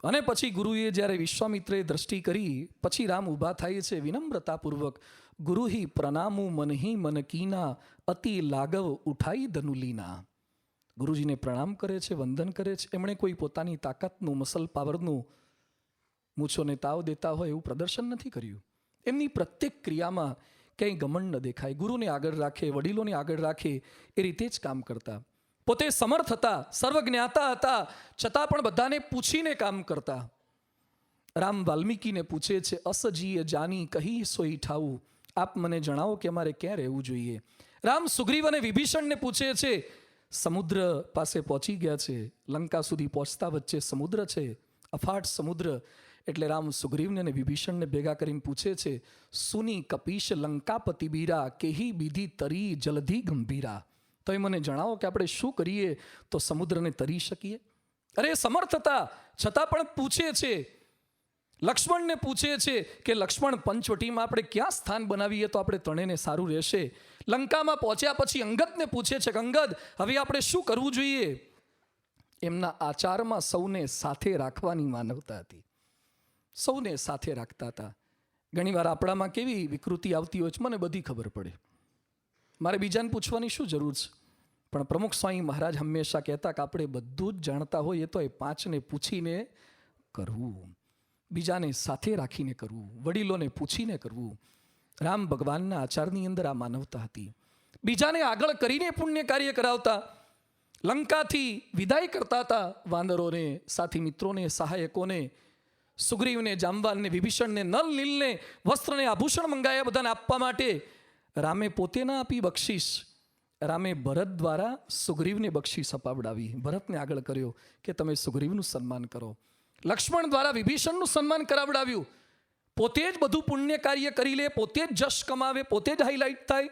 [SPEAKER 1] અને પછી ગુરુએ જ્યારે વિશ્વામિત્રે દ્રષ્ટિ કરી પછી રામ ઊભા થાય છે વિનમ્રતાપૂર્વક. ગુરુહિ પ્રણામુ મનહિ મન કીના, અતિ લાગવ ઉઠાઈ ધનુલીના. ગુરુજીને પ્રણામ કરે છે, વંદન કરે છે. એમણે કોઈ પોતાની તાકાતનું, મસલ પાવરનું, મૂછોને તાવ દેતા હોય એવું પ્રદર્શન નથી કર્યું. એમની પ્રત્યેક ક્રિયામાં ક્યાંય ઘમંડ ન દેખાય. ગુરુને આગળ રાખે, વડીલોને આગળ રાખે, એ રીતે જ કામ કરતા. પોતે સમર્થ હતા, સર્વજ્ઞાતા હતા, છતાં પણ બધાને પૂછીને કામ કરતા. રામ વાલ્મીકીને પૂછે છે, અસજીએ જાની કહી સોઈ ઠાવું, આપ મને જણાવો કે અમારે ક્યાં રહેવું જોઈએ. રામ સુગ્રીવ અને વિભીષણને પૂછે છે. સમુદ્ર પાસે પહોંચી ગયા છે, લંકા સુધી પહોંચતા વચ્ચે સમુદ્ર છે, અફાટ સમુદ્ર. એટલે રામ સુગ્રીવને અને વિભીષણને ભેગા કરીને પૂછે છે, સુની કપીશ લંકાપતિ બીરા, કેહી બીધી તરી જલધી ગંભીરા. તો એ મને જણાવો કે આપણે શું કરીએ તો સમુદ્રને તરી શકીએ. અરે સમર્થ હતા, છતાં પણ પૂછે છે. લક્ષ્મણને પૂછે છે કે લક્ષ્મણ, પંચવટીમાં આપણે ક્યાં સ્થાન બનાવીએ તો આપણે ત્રણેયને સારું રહેશે. લંકામાં પહોંચ્યા પછી અંગદને પૂછે છે કે અંગદ, હવે આપણે શું કરવું જોઈએ. એમના આચારમાં સૌને સાથે રાખવાની માનવતા હતી, સૌને સાથે રાખતા હતા. ઘણીવાર આપણામાં કેવી વિકૃતિ આવતી હોય છે મને બધી ખબર પડે, મારે બીજાને પૂછવાની શું જરૂર છે. પણ પ્રમુખ સ્વામી મહારાજ હંમેશા કહેતા કે આપણે બધું જ જાણતા હોઈએ તો એ પાંચને પૂછીને કરવું, બીજાને સાથે રાખીને કરવું, વડીલોને પૂછીને કરવું. રામ ભગવાનના આચારની અંદર આ માનવતા હતી. બીજાને આગળ કરીને પુણ્ય કાર્ય કરાવતા. લંકાથી વિદાય કરતા હતા વાનરોને, સાથી મિત્રોને, સહાયકોને. સુગ્રીવને, જાંબાનને, વિભીષણને, નલ નીલને વસ્ત્રને આભૂષણ મંગાયા બધાને આપવા માટે. રામે પોતે ના આપી બક્ષિસ, રામે ભરત દ્વારા સુગ્રીવને બક્ષિસ અપાવડાવી. ભરતને આગળ કર્યો કે તમે સુગ્રીવનું સન્માન કરો. લક્ષ્મણ દ્વારા વિભીષણનું સન્માન કરાવડાવ્યું. પોતે જ બધું પુણ્ય કાર્ય કરી લે, પોતે જ જશ કમાવે, પોતે જ હાઇલાઇટ થાય,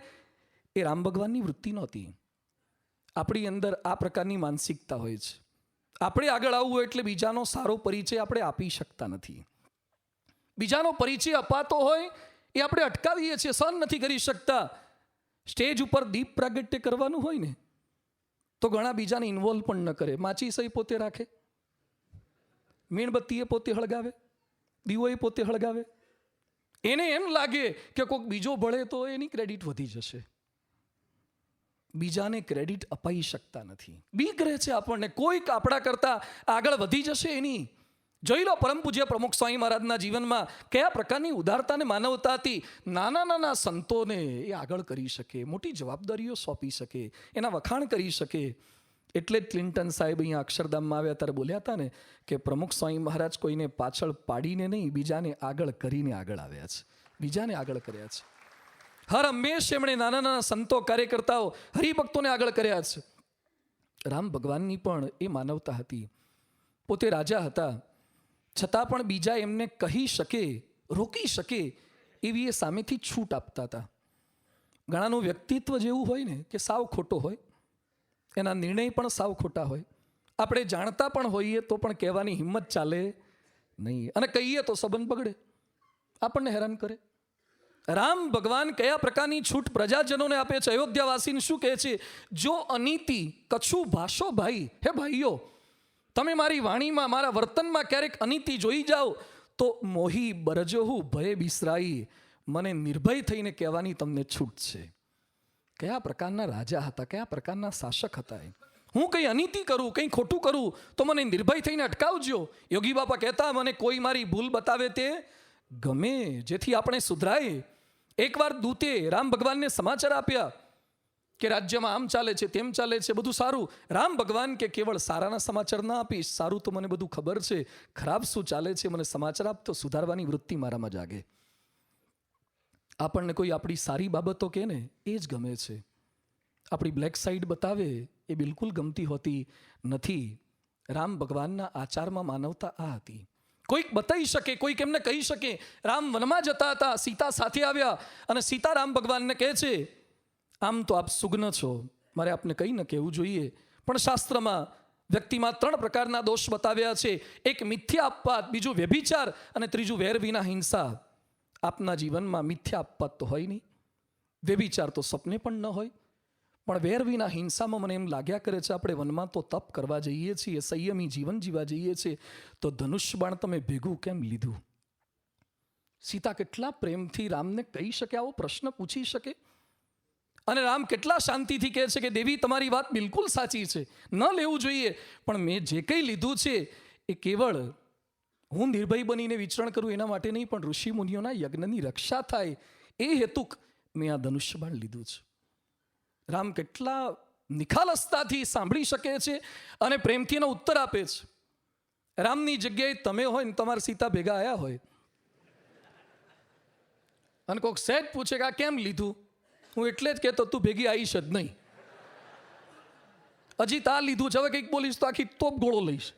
[SPEAKER 1] એ રામ ભગવાનની વૃત્તિ નહોતી. આપણી અંદર આ પ્રકારની માનસિકતા હોય છે. આપણે આગળ આવવું એટલે બીજાનો સારો પરિચય આપણે આપી શકતા નથી. બીજાનો પરિચય અપાતો હોય એ આપણે અટકાવીએ છીએ, સહન નથી કરી શકતા. સ્ટેજ ઉપર દીપ પ્રાગટ્ય કરવાનું હોય ને તો ઘણા બીજાને ઇન્વોલ્વ પણ ન કરે. માચીસ એ પોતે રાખે, મીણબત્તી એ પોતે હળગાવે, દીવો એ પોતે હળગાવે. એને એમ લાગે કે કોઈક બીજો ભળે તો એની ક્રેડિટ વધી જશે. બીજાને ક્રેડિટ અપાઈ શકતા નથી. બીક રહે છે આપણને, કોઈક આપણા કરતા આગળ વધી જશે એની. જોઈ લો પરમ પૂજ્ય પ્રમુખ સ્વામી મહારાજના જીવનમાં કયા પ્રકારની ઉદારતા અને માનવતા હતી. નાના નાના સંતોને એ આગળ કરી શકે, મોટી જવાબદારીઓ સોંપી શકે, એના વખાણ કરી શકે. એટલે જ ક્લિન્ટન સાહેબ અહીંયા અક્ષરધામમાં આવ્યા ત્યારે બોલ્યા હતા ને કે પ્રમુખ સ્વામી મહારાજ કોઈને પાછળ પાડીને નહીં, બીજાને આગળ કરીને આગળ આવ્યા છે, બીજાને આગળ કર્યા છે. હર હંમેશ એમણે નાના નાના સંતો, કાર્યકર્તાઓ, હરિભક્તોને આગળ કર્યા છે. રામ ભગવાનની પણ એ માનવતા હતી. પોતે રાજા હતા છતાં પણ બીજા એમને કહી શકે, રોકી શકે એવી એ સામેથી છૂટ આપતા હતા. ઘણાનું વ્યક્તિત્વ જેવું હોય ને કે સાવ ખોટો હોય, એના નિર્ણય પણ સાવ ખોટા હોય. આપણે જાણતા પણ હોઈએ તો પણ કહેવાની હિંમત ચાલે નહીં, અને કહીએ તો સંબંધ બગડે, આપણને હેરાન કરે. રામ ભગવાન કયા પ્રકારની છૂટ પ્રજાજનોને આપે છે. અયોધ્યાવાસીને શું કહે છે? જો અનીતિ કછું ભાષો ભાઈ, હે ભાઈઓ તમે મારી વાણીમાં, મારા વર્તનમાં ક્યારેક અનીતિ જોઈ જાઓ તો મોહી બરજોહું ભય બિસરાઈ, મને નિર્ભય થઈને કહેવાની તમને છૂટ છે. કયા પ્રકારના રાજા હતા, કયા પ્રકારના શાસક હતા એ. હું કંઈ અનીતિ કરું, કંઈ ખોટું કરું તો મને નિર્ભય થઈને અટકાવજો. યોગી બાપા કહેતા મને કોઈ મારી ભૂલ બતાવે તે ગમે, જેથી આપણે સુધરાય. એકવાર દૂતે રામ ભગવાનને સમાચાર આપ્યા કે રાજ્યમાં આમ ચાલે છે, તેમ ચાલે છે, બધું સારું. રામ ભગવાન કે કેવળ સારાના સમાચાર ના આપીશ, સારું તો મને બધું ખબર છે, ખરાબ શું ચાલે છે મને સમાચાર આપ તો સુધારવાની વૃત્તિ મારામાં જાગે. આપણને કોઈ આપણી સારી બાબતો કહે ને એ જ ગમે છે. આપણી બ્લેક સાઈડ બતાવે એ બિલકુલ ગમતી હોતી નથી. રામ ભગવાનના આચારમાં માનવતા આ હતી. કોઈક બતાવી શકે, કોઈક એમને કહી શકે. રામ વનમાં જતા હતા, સીતા સાથે આવ્યા અને સીતા રામ ભગવાનને કહે છે આમ તો આપ સુગ્ન છો, મારે આપને કંઈ ન કહેવું જોઈએ, પણ શાસ્ત્રમાં વ્યક્તિમાં 3 પ્રકારના દોષ બતાવ્યા છે. એક મિથ્યા અપવાદ, બીજું વ્યભિચાર અને ત્રીજું વેર વિના હિંસા. આપના જીવનમાં મિથ્યા અપવાદ તો હોય નહીં, વ્યભિચાર તો સપને પણ ન હોય, પણ વેર વિના હિંસામાં મને એમ લાગ્યા કરે છે આપણે વનમાં તો તપ કરવા જઈએ છીએ, સંયમી જીવન જીવા જઈએ છીએ, તો ધનુષ્ય બાણ તમે ભેગું કેમ લીધું? સીતા કેટલા પ્રેમથી રામને કહી શકે, આવો પ્રશ્ન પૂછી શકે. અને રામ કેટલા શાંતિથી કહે છે કે દેવી તમારી વાત બિલકુલ સાચી છે, ન લેવું જોઈએ, પણ મેં જે કંઈ લીધું છે એ કેવળ હું નિર્ભય બનીને વિચરણ કરું એના માટે નહીં, પણ ઋષિ મુનિઓના યજ્ઞની રક્ષા થાય એ હેતુક મેં આ ધનુષ્ય બાણ લીધું છે. રામ કેટલા નિખાલસતાથી સાંભળી શકે છે અને પ્રેમથી એનો ઉત્તર આપે છે. રામની જગ્યાએ તમે હોય ને તમારા સીતા ભેગા આવ્યા હોય અને કોઈક સહેજ પૂછે કે આ કેમ લીધું, હું એટલે જ કહેતો તું ભેગી આવીશ જ નહીં, હજી તા લીધું છે, હવે કંઈક બોલીશ તો આખી તોપ ગોળો લઈશ.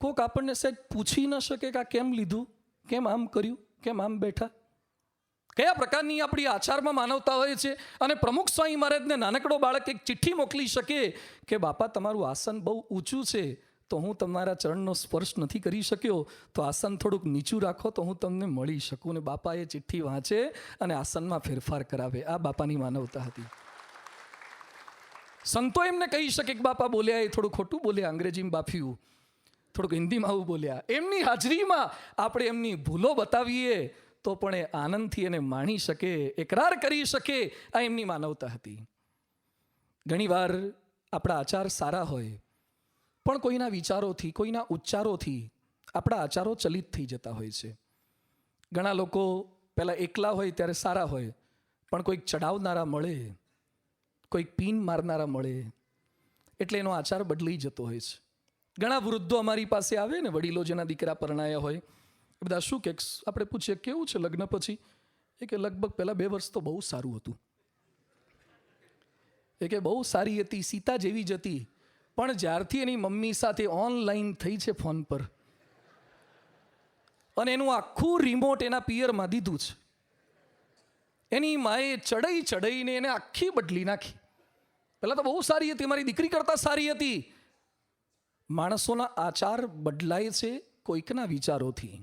[SPEAKER 1] કોક આપણને સહેજ પૂછી ન શકે કે આ કેમ લીધું, કેમ આમ કર્યું, કેમ આમ બેઠા. કયા પ્રકારની આપણી આચારમાં માનવતા હોય છે. અને પ્રમુખ સ્વામી મહારાજને નાનકડો બાળક એક ચિઠ્ઠી મોકલી શકે કે બાપા તમારું આસન બહુ ઊંચું છે તો હું તમારા ચરણનો સ્પર્શ નથી કરી શક્યો, તો આસન થોડુંક નીચું રાખો તો હું તમને મળી શકું. ને બાપા એ ચિઠ્ઠી વાંચે અને આસનમાં ફેરફાર કરાવે. આ બાપાની માનવતા હતી. સંતો એમને કહી શકે કે બાપા બોલ્યા એ થોડું ખોટું બોલ્યા, અંગ્રેજીમાં બાફ્યું, થોડુંક હિન્દીમાં આવું બોલ્યા. એમની હાજરીમાં આપણે એમની ભૂલો બતાવીએ તો પણ એ આનંદથી એને માણી શકે, એકરાર કરી શકે. આ એમની માનવતા હતી. ઘણીવાર આપણા આચાર સારા હોય પણ કોઈના વિચારોથી, કોઈના ઉચ્ચારોથી આપણા આચારો ચલિત થઈ જતા હોય છે. ઘણા લોકો પહેલાં એકલા હોય ત્યારે સારા હોય, પણ કોઈક ચડાવનારા મળે, કોઈક પીન મારનારા મળે એટલે એનો આચાર બદલાઈ જતો હોય છે. ઘણા વૃદ્ધો અમારી પાસે આવે ને, વડીલો જેના દીકરા પરણાયા હોય, એ બધા શું કે આપણે પૂછીએ કેવું છે લગ્ન પછી, એ કે લગભગ પહેલાં 2 વર્ષ તો બહુ સારું હતું, એ કે બહુ સારી હતી, સીતા જેવી જ હતી, પણ જ્યારથી એની મમ્મી સાથે ઓનલાઈન થઈ છે ફોન પર, અને એનું આખું રિમોટ એના પિયરમાં દીધું છે, એની માએ ચડાઈને એને આખી બદલી નાખી. પહેલાં તો બહુ સારી હતી, મારી દીકરી કરતાં સારી હતી. માણસોના આચાર બદલાય છે કોઈકના વિચારોથી,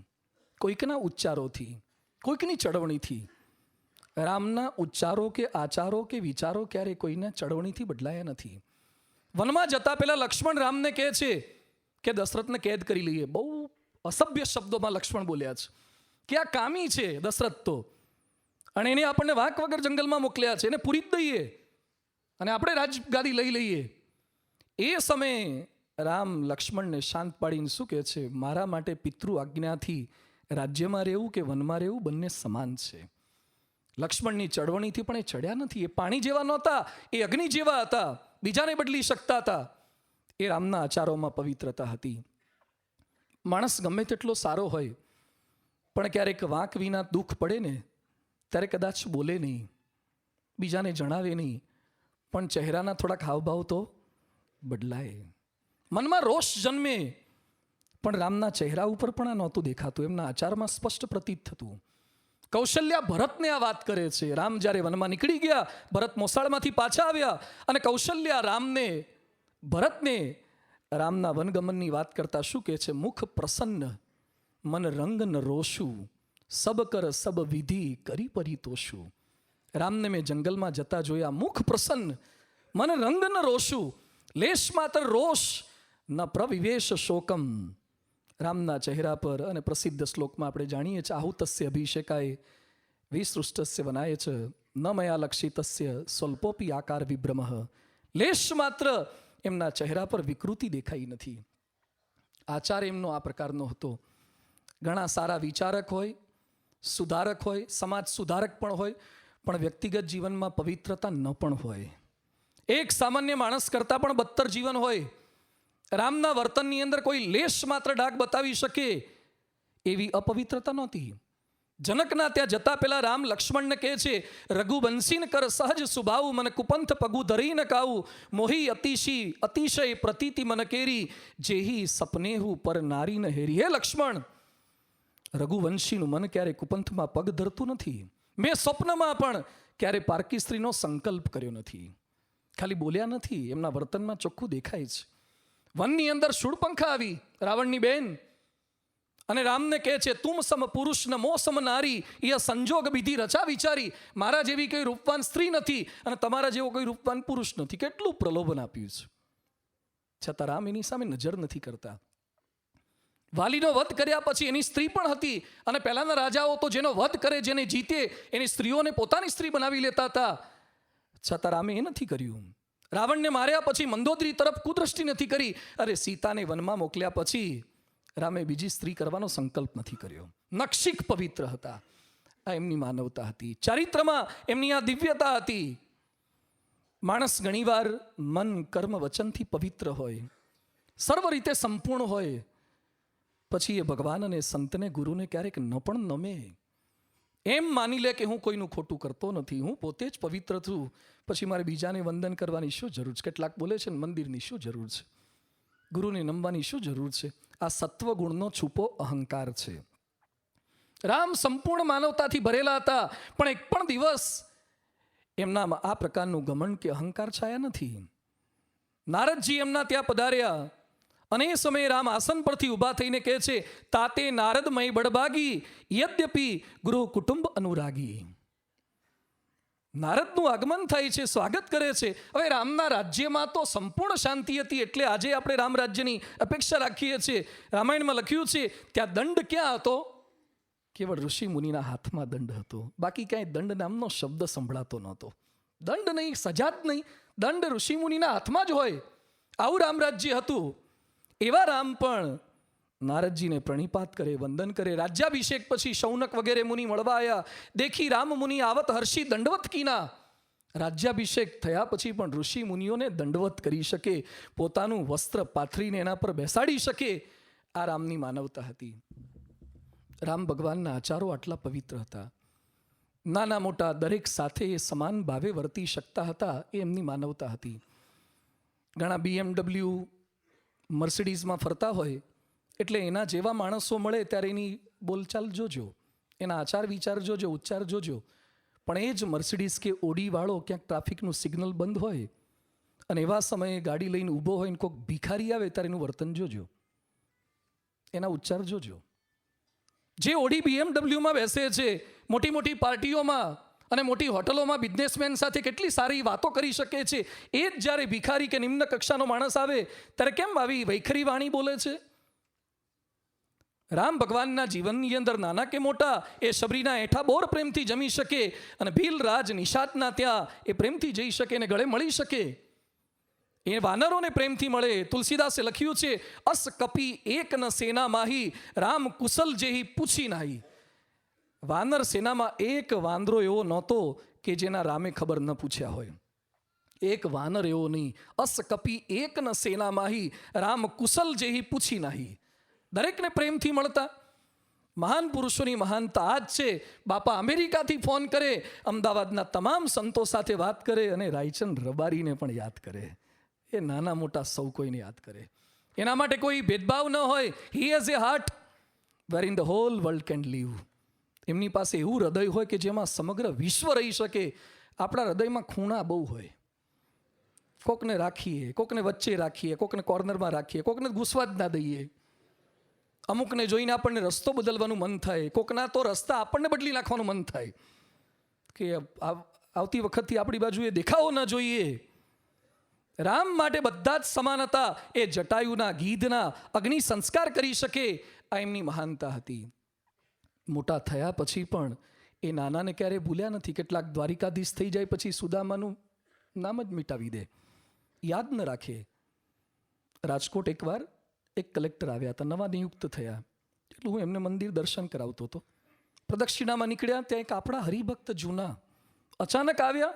[SPEAKER 1] કોઈકના ઉચ્ચારોથી, કોઈકની ચળવણીથી. રામના ઉચ્ચારો કે આચારો કે વિચારો ક્યારે કોઈના ચળવણીથી બદલાયા નથી. વનમાં જતા પહેલા લક્ષ્મણ રામને કહે છે કે દશરથને કેદ કરી લઈએ. બહુ અસભ્ય શબ્દોમાં લક્ષ્મણ બોલ્યા છે કે આ કામી છે દશરથ તો, અને એને આપણને વાંક વગર જંગલમાં મોકલ્યા છે, એને પૂરી જ દઈએ અને આપણે રાજગાદી લઈ લઈએ. એ સમયે રામ લક્ષ્મણને શાંત પાડીને શું કહે છે, મારા માટે પિતૃ આજ્ઞાથી રાજ્યમાં રહેવું કે વનમાં રહેવું બંને સમાન છે. લક્ષ્મણની ચળવણીથી પણ એ ચડ્યા નથી. એ પાણી જેવા નહોતા, એ અગ્નિ જેવા હતા, બીજાને બદલી શકતા હતા. એ રામના આચારોમાં પવિત્રતા હતી. માણસ ગમે તેટલો સારો હોય, પણ ક્યારેક વાંક વિના દુઃખ પડે ને ત્યારે કદાચ બોલે નહીં, બીજાને જણાવે નહીં, પણ ચહેરાના થોડાક હાવભાવ તો બદલાય. મનમાં રોષ જન્મે, પણ રામના ચહેરા ઉપર પણ આ નહોતું દેખાતું, એમના આચારમાં સ્પષ્ટ પ્રતીત થતું. કૌશલ્યા ભરતને આ વાત કરે છે. રામ જ્યારે વનમાં નીકળી ગયા, ભરત મોસાળમાંથી પાછા આવ્યા, અને કૌશલ્યા ભરતને રામના વનગમનની વાત કરતા શું કહે છે, મુખ પ્રસન્ન મન રંગ ન રોશું, સબ કર સબ વિધિ કરી પરિતોષું. રામને મેં જંગલમાં જતા જોયા, મુખ પ્રસન્ન મન રંગ ન રોશું, લેશ માત્ર રોષ ન પ્રવિવેશ શોકમ. રામના ચહેરા પર, અને પ્રસિદ્ધ શ્લોકમાં આપણે જાણીએ છીએ, આહુતસ્ય અભિષેકાય વિસૃષ્ટસ્ય વનાય છે ન મયા લક્ષિતસ્ય સ્વલ્પોપી આકાર વિભ્રમઃ. લેશ માત્ર એમના ચહેરા પર વિકૃતિ દેખાઈ નથી. આચાર એમનો આ પ્રકારનો હતો. ઘણા સારા વિચારક હોય, સુધારક હોય, સમાજ સુધારક પણ હોય, પણ વ્યક્તિગત જીવનમાં પવિત્રતા ન પણ હોય. એક સામાન્ય માણસ કરતાં પણ બદતર જીવન હોય. રામના વર્તનની અંદર કોઈ લેશ માત્ર ડાઘ બતાવી શકે એવી અપવિત્રતા નહોતી. જનકના ત્યાં જતા પહેલા રામ લક્ષ્મણને કહે છે, રઘુવંશીન કર સહજ સુભાવ, મને કુપંથ પગુ ધરી ન કાવું, મોહી અતિશય પ્રતીતિ મન કેરી, જેહી સપનેહુ પર નારી ન હેરી. હે લક્ષ્મણ, રઘુવંશીનું મન ક્યારે કુપંથમાં પગ ધરતું નથી. મેં સ્વપ્નમાં પણ ક્યારે પારકી સ્ત્રીનો સંકલ્પ કર્યો નથી. ખાલી બોલ્યા નથી, એમના વર્તનમાં ચોખ્ખું દેખાય છે. વનની અંદર શૂળપંખા આવી, રાવણની બેન, અને રામને કહે છે, તુમ સમ પુરુષ ન મો સમ નારી, એ સંજોગ વિધિ રચા વિચારી. મારા જેવી કોઈ રૂપવાન સ્ત્રી નથી, અને તમારા જેવો કોઈ રૂપવાન પુરુષ નથી. કેટલું પ્રલોભન આપ્યું છે, છતાં રામ એની સામે નજર નથી કરતા. વાલીનો વધ કર્યા પછી એની સ્ત્રી પણ હતી, અને પહેલાના રાજાઓ તો જેનો વધ કરે, જેને જીતે, એની સ્ત્રીઓને પોતાની સ્ત્રી બનાવી લેતા હતા, છતાં રામે એ નથી કર્યું. રાવણને માર્યા પછી મંદોદરી તરફ કુદ્રષ્ટિ નથી કરી. અરે સીતાને વનમાં મોકલ્યા પછી રામે બીજી સ્ત્રી કરવાનો સંકલ્પ નથી કર્યો. નક્ષિક પવિત્ર હતા. આ એમની માનવતા હતી. ચારિત્રમાં એમની આ દિવ્યતા હતી. માણસ ઘણીવાર મન કર્મ વચનથી પવિત્ર હોય, સર્વ રીતે સંપૂર્ણ હોય, પછી એ ભગવાન અને સંતને ગુરુને ક્યારેક ન પણ નમે. એમ માની લે કે હું કોઈનું ખોટું કરતો નથી, હું પોતે જ પવિત્ર છું, પછી મારે બીજાને વંદન કરવાની શું જરૂર છે? કેટલાક બોલે છે મંદિરની શું જરૂર છે, ગુરુને નમવાની શું જરૂર છે? આ સત્વ ગુણનો છુપો અહંકાર છે. રામ સંપૂર્ણ માનવતાથી ભરેલા હતા, પણ એક પણ દિવસ એમનામાં આ પ્રકારનું ઘમંડ કે અહંકાર છાયા નથી. નારદજી એમના ત્યાં પધાર્યા, અને એ સમયે રામ આસન પરથી ઊભા થઈને કહે છે, તાતે નારદમય બળભાગી, યદ્યપી ગૃહ કુટુંબ અનુરાગી. નારદનું આગમન થાય છે, સ્વાગત કરે છે. હવે રામના રાજ્યમાં તો સંપૂર્ણ શાંતિ હતી, એટલે આજે આપણે રામ રાજ્યની અપેક્ષા રાખીએ છીએ. રામાયણમાં લખ્યું છે, ત્યાં દંડ ક્યાં હતો? કેવળ ઋષિ મુનિના હાથમાં દંડ હતો, બાકી ક્યાંય દંડ નામનો શબ્દ સંભળાતો નહોતો. દંડ નહીં, સજા જ નહીં, દંડ ઋષિ મુનિના હાથમાં જ હોય. આવું રામ રાજ્ય હતું. એવા રામ પણ નારદજીને પ્રણિપાત કરે, વંદન કરે. રાજ્યાભિષેક પછી શૌનક વગેરે મુનિ મળવા આવ્યા. દેખી રામ મુનિ આવત હર્ષી દંડવત કીના. રાજ્યાભિષેક થયા પછી પણ ઋષિ મુનિઓને દંડવત કરી શકે, પોતાનું વસ્ત્ર પાથરીને એના પર બેસાડી શકે, આ રામની માનવતા હતી. રામ ભગવાનના આચારો આટલા પવિત્ર હતા. નાના મોટા દરેક સાથે એ સમાન ભાવે વર્તી શકતા હતા. એ એમની માનવતા હતી. ઘણા BMW મર્સિડીઝમાં ફરતા હોય એટલે એના જેવા માણસો મળે ત્યારે એની બોલચાલ જોજો, એના આચાર વિચાર જોજો, ઉચ્ચાર જોજો. પણ એ જ મર્સિડીઝ કે ઓડીવાળો ક્યાંક ટ્રાફિકનું સિગ્નલ બંધ હોય અને એવા સમયે ગાડી લઈને ઊભો હોય ને કોઈક ભિખારી આવે ત્યારે એનું વર્તન જોજો, એના ઉચ્ચાર જોજો. જે ઓડી BMWમાં બેસે છે, મોટી મોટી પાર્ટીઓમાં અને મોટી હોટલોમાં બિઝનેસમેન સાથે કેટલી સારી વાતો કરી શકે છે, એ જ જ્યારે ભિખારી કે નિમ્ન કક્ષાનો માણસ આવે ત્યારે કેમ આવી વૈખરી વાણી બોલે છે? રામ ભગવાનના જીવનની અંદર નાના કે મોટા એ શબરીના એઠા બોર પ્રેમથી જમી શકે અને ભીલ રાજ નિષાદના ત્યાં એ પ્રેમથી જઈ શકે ને ગળે મળી શકે. એ વાનરોને પ્રેમથી મળે. તુલસીદાસે લખ્યું છે, અસ કપી એક ન સેના માહી, રામ કુશલ જેહી પૂછી નાહી. વાનર સેનામાં એક વાંદરો એવો નહોતો કે જેના રામે ખબર ન પૂછ્યા હોય. એક વાનર એવો નહીં. અસ કપી એક ન સેના માહી, રામ કુશલ જેહી પૂછી નાહી. દરેકને પ્રેમથી મળતા. મહાન પુરુષોની મહાનતા આ જ છે. બાપા અમેરિકાથી ફોન કરે, અમદાવાદના તમામ સંતો સાથે વાત કરે અને રાયચંદ રબારીને પણ યાદ કરે. એ નાના મોટા સૌ કોઈને યાદ કરે. એના માટે કોઈ ભેદભાવ ન હોય. He has a heart where in the whole world can live. એમની પાસે એવું હૃદય હોય કે જેમાં સમગ્ર વિશ્વ રહી શકે. આપણા હૃદયમાં ખૂણા બહુ હોય. કોકને રાખીએ, કોકને વચ્ચે રાખીએ, કોકને કોર્નરમાં રાખીએ, કોકને ઘૂસવા જ ના દઈએ. અમુકને જોઈને આપણને રસ્તો બદલવાનું મન થાય, કોકના તો રસ્તા આપણને બદલી નાખવાનું મન થાય કે આવતી વખતથી આપણી બાજુએ દેખાવો ન જોઈએ. રામ માટે બધા જ સમાન હતા. એ જટાયુના ગીધના અગ્નિ સંસ્કાર કરી શકે, આ એમની મહાનતા હતી. મોટા થયા પછી પણ એ નાનાને ક્યારેય ભૂલ્યા નથી. કેટલાક દ્વારિકાધીશ થઈ જાય પછી સુદામાનું નામ જ મિટાવી દે, યાદ ન રાખે. રાજકોટ એકવાર એક કલેક્ટર આવ્યા હતા, નવા નિયુક્ત થયા. એટલે હું એમને મંદિર દર્શન કરાવતો હતો. પ્રદક્ષિણામાં નીકળ્યા, ત્યાં એક આપણા હરિભક્ત જૂના અચાનક આવ્યા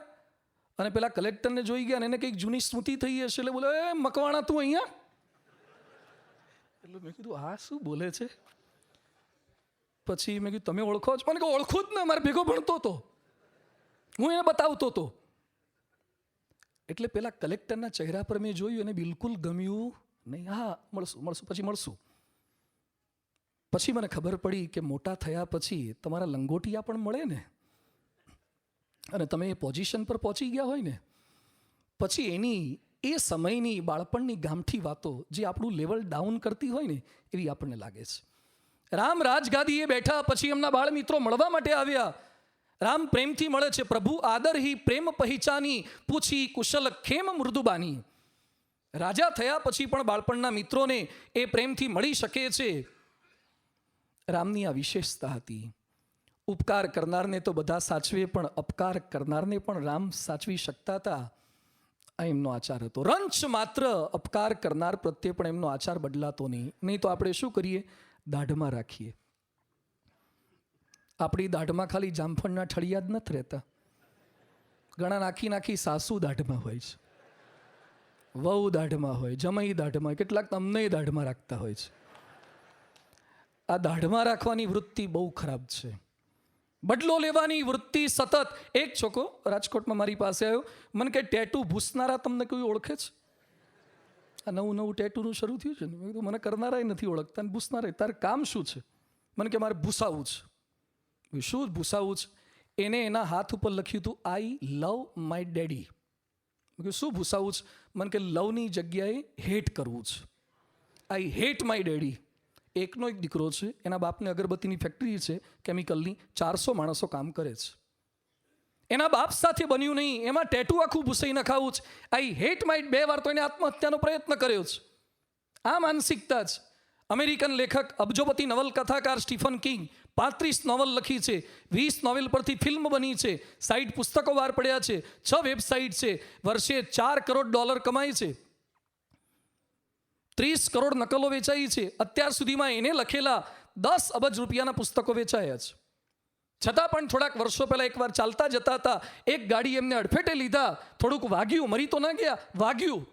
[SPEAKER 1] અને પેલા કલેક્ટરને જોઈ ગયા અને એને કંઈક જૂની સ્મૃતિ થઈ હશે એટલે બોલે, એ મકવાણા તું અહીંયા? એટલે મેં કીધું આ શું બોલે છે? પછી મેં કીધું તમે ઓળખો છો? મને કહું ઓળખું જ ને, મારે ભેગો ભણતો હતો, હું એને બતાવતો હતો. એટલે પેલા કલેક્ટરના ચહેરા પર મેં જોયું અને બિલકુલ ગમ્યું નહીં. હા મળશું પછી મને ખબર પડી કે મોટા થયા પછી તમારા લંગોટિયા પણ મળે ને, અને તમે એ પોઝિશન પર પહોંચી ગયા હોય ને, પછી એની એ સમયની બાળપણની ગામઠી વાતો જે આપણું લેવલ ડાઉન કરતી હોય ને એવી આપણને લાગે છે. રામ રાજગાદીએ બેઠા પછી એમના બાળ મિત્રો મળવા માટે આવ્યા. રામ પ્રેમથી મળે છે. પ્રભુ આદર હી પ્રેમ પહેચાની, પૂછી કુશલ ખેમ મૃદુબાની. રાજા થયા પછી પણ બાળપણના મિત્રોને એ પ્રેમથી મળી શકે છે. રામની આ વિશેષતા હતી. ઉપકાર કરનારને તો બધા સાચવે, પણ અપકાર કરનારને પણ રામ સાચવી શકતા હતા. આ એમનો આચાર હતો. રંચ માત્ર અપકાર કરનાર પ્રત્યે પણ એમનો આચાર બદલાતો નહીં તો આપણે શું કરીએ? દાઢમાં રાખીએ. આપણી દાઢમાં ખાલી જામફળના ઠળિયા જ નથી રહેતા. ઘણા નાખી સાસુ દાઢમાં હોય છે, વહુ દાઢમાં હોય, જમાઈ દાઢમાં હોય, કેટલાક અમને દાઢમાં રાખતા હોય છે. આ દાઢમાં રાખવાની વૃત્તિ બહુ ખરાબ છે. બદલો લેવાની વૃત્તિ સતત. એક છોકરો રાજકોટમાં મારી પાસે આવ્યો, મને કે ટેટુ ભૂસનારા તમને કોઈ ઓળખે છે? આ નવું ટેટુનું શરૂ થયું છે ને. મેં કીધું મને કરનારા નથી ઓળખતા ને ભૂસનારા. તારે કામ શું છે? મને કે મારે ભૂસાવું છે. શું ભૂસાવું છે? એને એના હાથ ઉપર લખ્યું હતું, આઈ લવ માય ડેડી. શું ભૂસાવું છે? મને કે લવની જગ્યાએ હેટ કરવું છે. I hate my daddy. એકનો એક દીકરો છે, એના બાપને અગરબત્તીની ફેક્ટરી છે કેમિકલની, 400 માણસો કામ કરે છે. એના બાપ સાથે બન્યું નહીં, એમાં ટેટુ આખું ભૂસાઈ નખાવું છે. I hate my. 2 વાર તો એને આત્મહત્યાનો પ્રયત્ન કર્યો છે. આ માનસિકતા જ. અમેરિકન લેખક અબજોપતિ નવલકથાકાર સ્ટીફન કિંગ 35 નોવલ લખી છે, 20 નોવેલ પરથી ફિલ્મ બની છે, 60 પુસ્તકો બહાર પડ્યા છે, 6 વેબસાઇટ છે, વર્ષે $4 કરોડ કમાય છે, 30 કરોડ નકલો વેચાઈ છે. અત્યાર સુધીમાં એને લખેલા 10 અબજ રૂપિયાના પુસ્તકો વેચાયા છે. છતાં પણ થોડાક વર્ષો પહેલાં એકવાર ચાલતા જતા હતા, એક ગાડી એમને અડફેટે લીધા, થોડુંક વાગ્યું, મરી તો ના ગયા, વાગ્યું.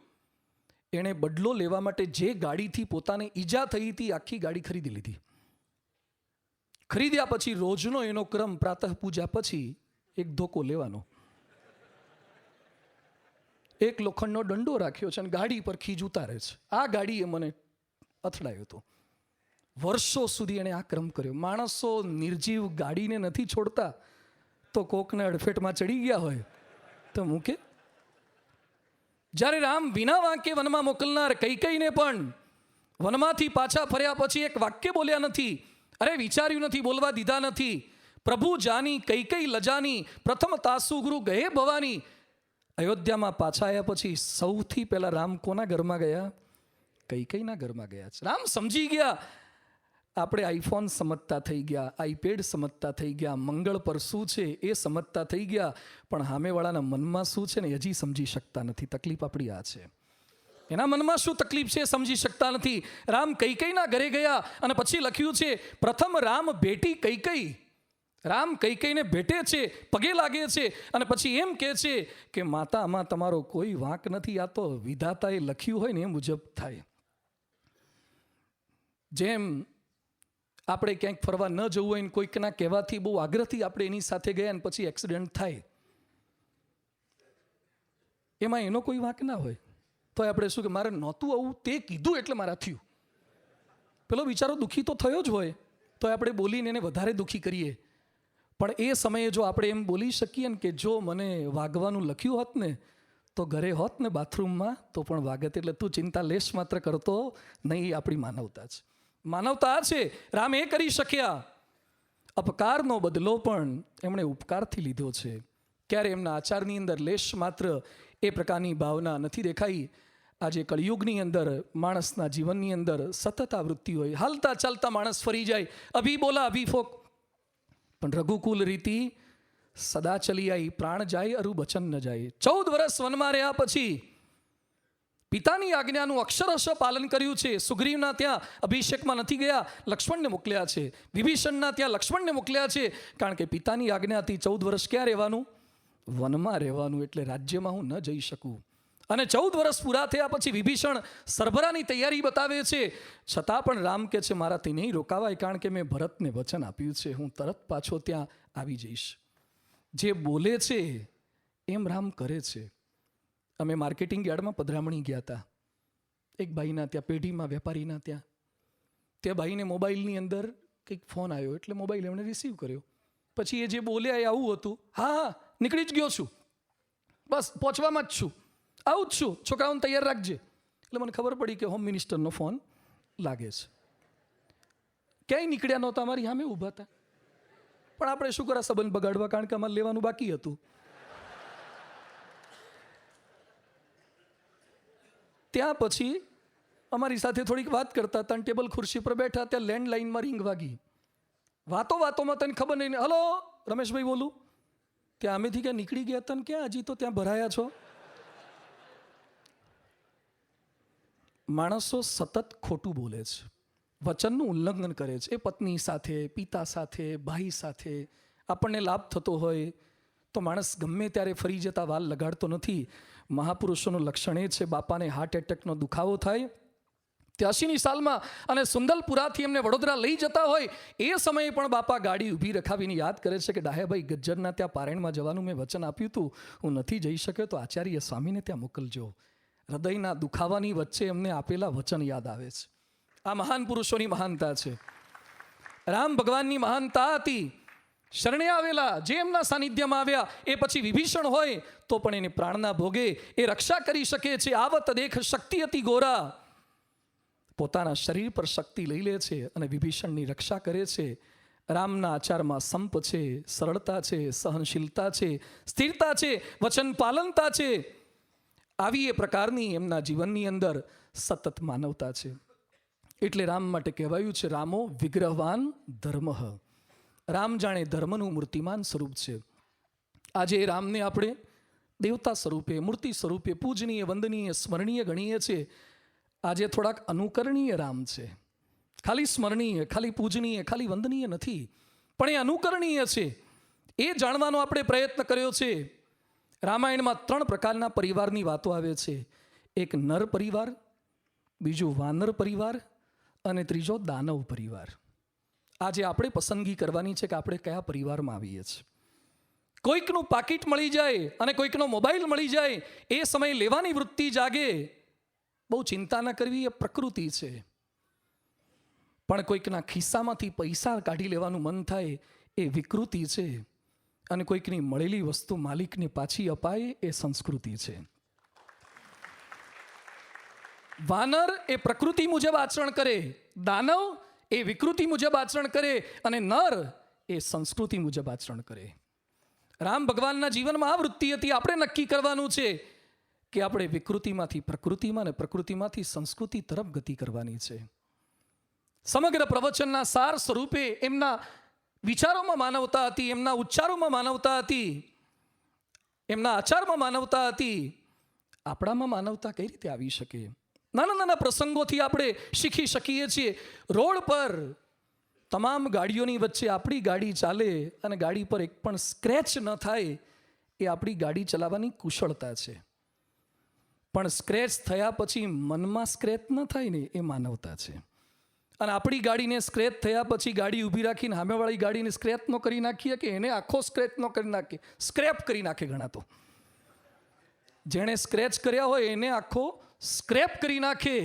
[SPEAKER 1] એણે બદલો લેવા માટે જે ગાડીથી પોતાને ઈજા થઈ હતી આખી ગાડી ખરીદી લીધી. ખરીદ્યા પછી રોજનો એનો ક્રમ પ્રાતઃ પૂજા પછી એક ધોકો લેવાનો, એક લોખંડનો દંડો રાખ્યો છે અને ગાડી પર ખીજ ઉતારે છે. આ ગાડીએ મને અથડાયો હતો. વર્ષો સુધી એણે આ ક્રમ કર્યો. માણસો નિર્જીવ ગાડીને નથી છોડતા, તો કોકને અડફેટમાં ચડી ગયા હોય તો મૂકે. જ્યારે રામ વિના વાંકે વનમાં મોકલનાર કૈકેયીને પણ વનમાંથી પાછા ફર્યા પછી એક વાક્ય બોલ્યા નથી, અરે વિચાર્યું નથી, બોલવા દીધા નથી. પ્રભુ જાની કૈકેયી લજાની, પ્રથમ તાસુ ગુરુ ગયે ભવાની. અયોધ્યામાં પાછા આવ્યા પછી સૌથી પહેલા રામ કોના ઘરમાં ગયા? કૈકેયીના ઘરમાં ગયા છે. રામ સમજી ગયા, આપણે આઈફોન સમજતા થઈ ગયા, આઈપેડ સમજતા થઈ ગયા, મંગળ પર શું છે એ સમજતા થઈ ગયા, પણ સામેવાળાના મનમાં શું છે ને હજી સમજી શકતા નથી. તકલીફ આપણી આ છે, એના મનમાં શું તકલીફ છે સમજી શકતા નથી. રામ કૈકેયીના ઘરે ગયા અને પછી લખ્યું છે, પ્રથમ રામ ભેટી કૈકેયી. રામ કૈકેયીને ભેટે છે, પગે લાગે છે અને પછી એમ કહે છે કે માતા, આમાં તમારો કોઈ વાંક નથી, આ તો વિધાતાએ લખ્યું હોય ને એ મુજબ થાય. જેમ આપણે ક્યાંક ફરવા ન જવું હોય ને કોઈકના કહેવાથી બહુ આગ્રહથી આપણે એની સાથે ગયા ને પછી એક્સિડન્ટ થાય, એમાં એનો કોઈ વાંક ના હોય, તો આપણે શું કે મારે નહોતું આવું, તે કીધું એટલે મારા થયું. પેલો બિચારો દુઃખી તો થયો જ હોય, તો આપણે બોલીને એને વધારે દુઃખી કરીએ. પણ એ સમયે જો આપણે એમ બોલી શકીએ ને કે જો મને વાગવાનું લખ્યું હોત ને તો ઘરે હોત ને બાથરૂમમાં તો પણ વાગત, એટલે તું ચિંતા લેશ માત્ર કરતો નહીં. આપણી માનવતા છે, માનવતા છે. રામ એ કરી શક્યા. અપકારનો બદલો પણ એમણે ઉપકારથી લીધો છે. ક્યારે એમના આચારની અંદર લેશ માત્ર એ પ્રકારની ભાવના નથી દેખાઈ. આજે કળિયુગની અંદર માણસના જીવનની અંદર સતત આ વૃત્તિ હોય, હાલતા ચાલતા માણસ ફરી જાય, અભી બોલા અભી ફોક. પણ રઘુકુલ રીતિ સદા ચલી આવી, પ્રાણ જાય અરુ બચન ન જાય. 14 વર્ષ વનમાં રહ્યા પછી પિતાની આજ્ઞાનું અક્ષરશ પાલન કર્યું છે. સુગ્રીવના ત્યાં અભિષેકમાં નથી ગયા, લક્ષ્મણને મોકલ્યા છે. વિભીષણના ત્યાં લક્ષ્મણને મોકલ્યા છે, કારણ કે પિતાની આજ્ઞાથી 14 વર્ષ ક્યાં રહેવાનું? વનમાં રહેવાનું. એટલે રાજ્યમાં હું ન જઈ શકું. અને 14 વર્ષ પૂરા થયા પછી વિભીષણ સરભરાની તૈયારી બતાવે છે, છતાં પણ રામ કહે છે મારાથી નહીં રોકાવાય, કારણ કે મેં ભરતને વચન આપ્યું છે, હું તરત પાછો ત્યાં આવી જઈશ. જે બોલે છે એમ રામ કરે છે. અમે માર્કેટિંગ યાર્ડમાં પધરામણી ગયા હતા, એક ભાઈના ત્યાં, પેઢીમાં વેપારીના ત્યાં. તે ભાઈને મોબાઈલની અંદર કંઈક ફોન આવ્યો, એટલે મોબાઈલ એમણે રિસીવ કર્યો. પછી એ જે બોલ્યા એ આવું હતું, હા નીકળી જ ગયો છું, બસ પહોંચવામાં જ છું, આવું જ છું, છોકરાઓને તૈયાર રાખજે. એટલે મને ખબર પડી કે હોમ મિનિસ્ટરનો ફોન લાગે છે. ક્યાંય નીકળ્યા નહોતા, અમારી સામે ઊભા હતા. પણ આપણે શું કરા સંબંધ બગાડવા, કારણ કે અમારે લેવાનું બાકી હતું. ત્યાં પછી અમારી સાથે થોડીક વાત કરતા હતા, ટેબલ ખુરશી પર બેઠા, ત્યાં લેન્ડલાઇનમાં રિંગ વાગી. વાતોમાં તને ખબર નહીં, હલો રમેશભાઈ બોલું. ત્યાં અમેથી ક્યાં નીકળી ગયા હતા ને ક્યાં હજી તો ત્યાં ભરાયા છો. માણસો સતત ખોટું બોલે છે, વચનનું ઉલ્લંઘન કરે છે. એ પત્ની સાથે, પિતા સાથે, ભાઈ સાથે આપણને લાભ થતો હોય તો માણસ ગમે ત્યારે ફરી જતા વાલ લગાડતો નથી. મહાપુરુષોનું લક્ષણ એ છે, બાપાને હાર્ટ એટેકનો દુખાવો થાય 83ની સાલમાં અને સુંદલપુરાથી એમને વડોદરા લઈ જતા હોય એ સમયે પણ બાપા ગાડી ઊભી રખાવીને યાદ કરે છે કે ડાહ્યાભાઈ ગજ્જરના ત્યાં પારણમાં જવાનું મેં વચન આપ્યું હતું, હું નથી જઈ શક્યો તો આચાર્ય સ્વામીને ત્યાં મોકલજો. હૃદયના દુખાવાની વચ્ચે એમને આપેલા વચન યાદ આવે છે. આ મહાન પુરુષોની મહાનતા છે. રામ ભગવાનની મહાનતા હતી. શરણે આવેલા જે એમના સાનિધ્યમાં આવ્યા એ પછી વિભીષણ હોય તો પણ એને પ્રાણના ભોગે એ રક્ષા કરી શકે છે. આવત દેખ શક્તિ અતિ ગોરા, પોતાના શરીર પર શક્તિ લઈ લે છે અને વિભીષણની રક્ષા કરે છે. રામના આચારમાં સંપ છે, સરળતા છે, સહનશીલતા છે, સ્થિરતા છે, વચન પાલનતા છે. આવી એ પ્રકારની એમના જીવનની અંદર સતત માનવતા છે. એટલે રામ માટે કહેવાયું છે રામો વિગ્રહવાન ધર્મ. રામ જાણે ધર્મનું મૂર્તિમાન સ્વરૂપ છે. આજે રામને આપણે દેવતા સ્વરૂપે, મૂર્તિ સ્વરૂપે પૂજનીય, વંદનીય, સ્મરણીય ગણીએ છીએ. આજે થોડાક અનુકરણીય રામ છે. ખાલી સ્મરણીય, ખાલી પૂજનીય, ખાલી વંદનીય નથી, પણ એ અનુકરણીય છે એ જાણવાનો આપણે પ્રયત્ન કર્યો છે. રામાયણમાં 3 પ્રકારના પરિવારની વાતો આવે છે. એક નર પરિવાર, બીજું વાનર પરિવાર અને ત્રીજો દાનવ પરિવાર. આજે આપણે પસંદગી કરવાની છે કે આપણે કયા પરિવારમાં આવીએ છીએ. કોઈકનું પાકીટ મળી જાય અને કોઈકનો મોબાઈલ મળી જાય એ સમય લેવાની વૃત્તિ જાગે, બહુ ચિંતા ન કરવી, એ પ્રકૃતિ છે. પણ કોઈકના ખિસ્સામાંથી પૈસા કાઢી લેવાનું મન થાય એ વિકૃતિ છે. અને કોઈકની મળેલી વસ્તુ માલિકને પાછી અપાય એ સંસ્કૃતિ છે. વાનર એ પ્રકૃતિ મુજબ આચરણ કરે, દાનવ એ વિકૃતિ મુજબ આચરણ કરે અને નર એ સંસ્કૃતિ મુજબ આચરણ કરે. રામ ભગવાનના જીવનમાં આ વૃત્તિ હતી. આપણે નક્કી કરવાનું છે કે આપણે વિકૃતિમાંથી પ્રકૃતિમાં અને પ્રકૃતિમાંથી સંસ્કૃતિ તરફ ગતિ કરવાની છે. સમગ્ર પ્રવચનના સાર સ્વરૂપે એમના વિચારોમાં માનવતા હતી, એમના ઉચ્ચારોમાં માનવતા હતી, એમના આચારમાં માનવતા હતી. આપણામાં માનવતા કઈ રીતે આવી શકે? નાના નાના પ્રસંગોથી આપણે શીખી શકીએ છીએ. રોડ પર તમામ ગાડીઓની વચ્ચે આપણી ગાડી ચાલે અને ગાડી પર એક પણ સ્ક્રેચ ન થાય એ આપણી ગાડી ચલાવવાની કુશળતા છે. પણ સ્ક્રેચ થયા પછી મનમાં સ્ક્રેચ ન થાય ને એ માનવતા છે. અને આપણી ગાડીને સ્ક્રેચ થયા પછી ગાડી ઊભી રાખીને સામેવાળી ગાડીને સ્ક્રેચ ન કરી નાખીએ કે એને આખો સ્ક્રેચ ન કરી નાખીએ, સ્ક્રેપ કરી નાખે ઘણા તો. જેણે સ્ક્રેચ કર્યા હોય એને આખો સ્ક્રેપ કરી નાખે,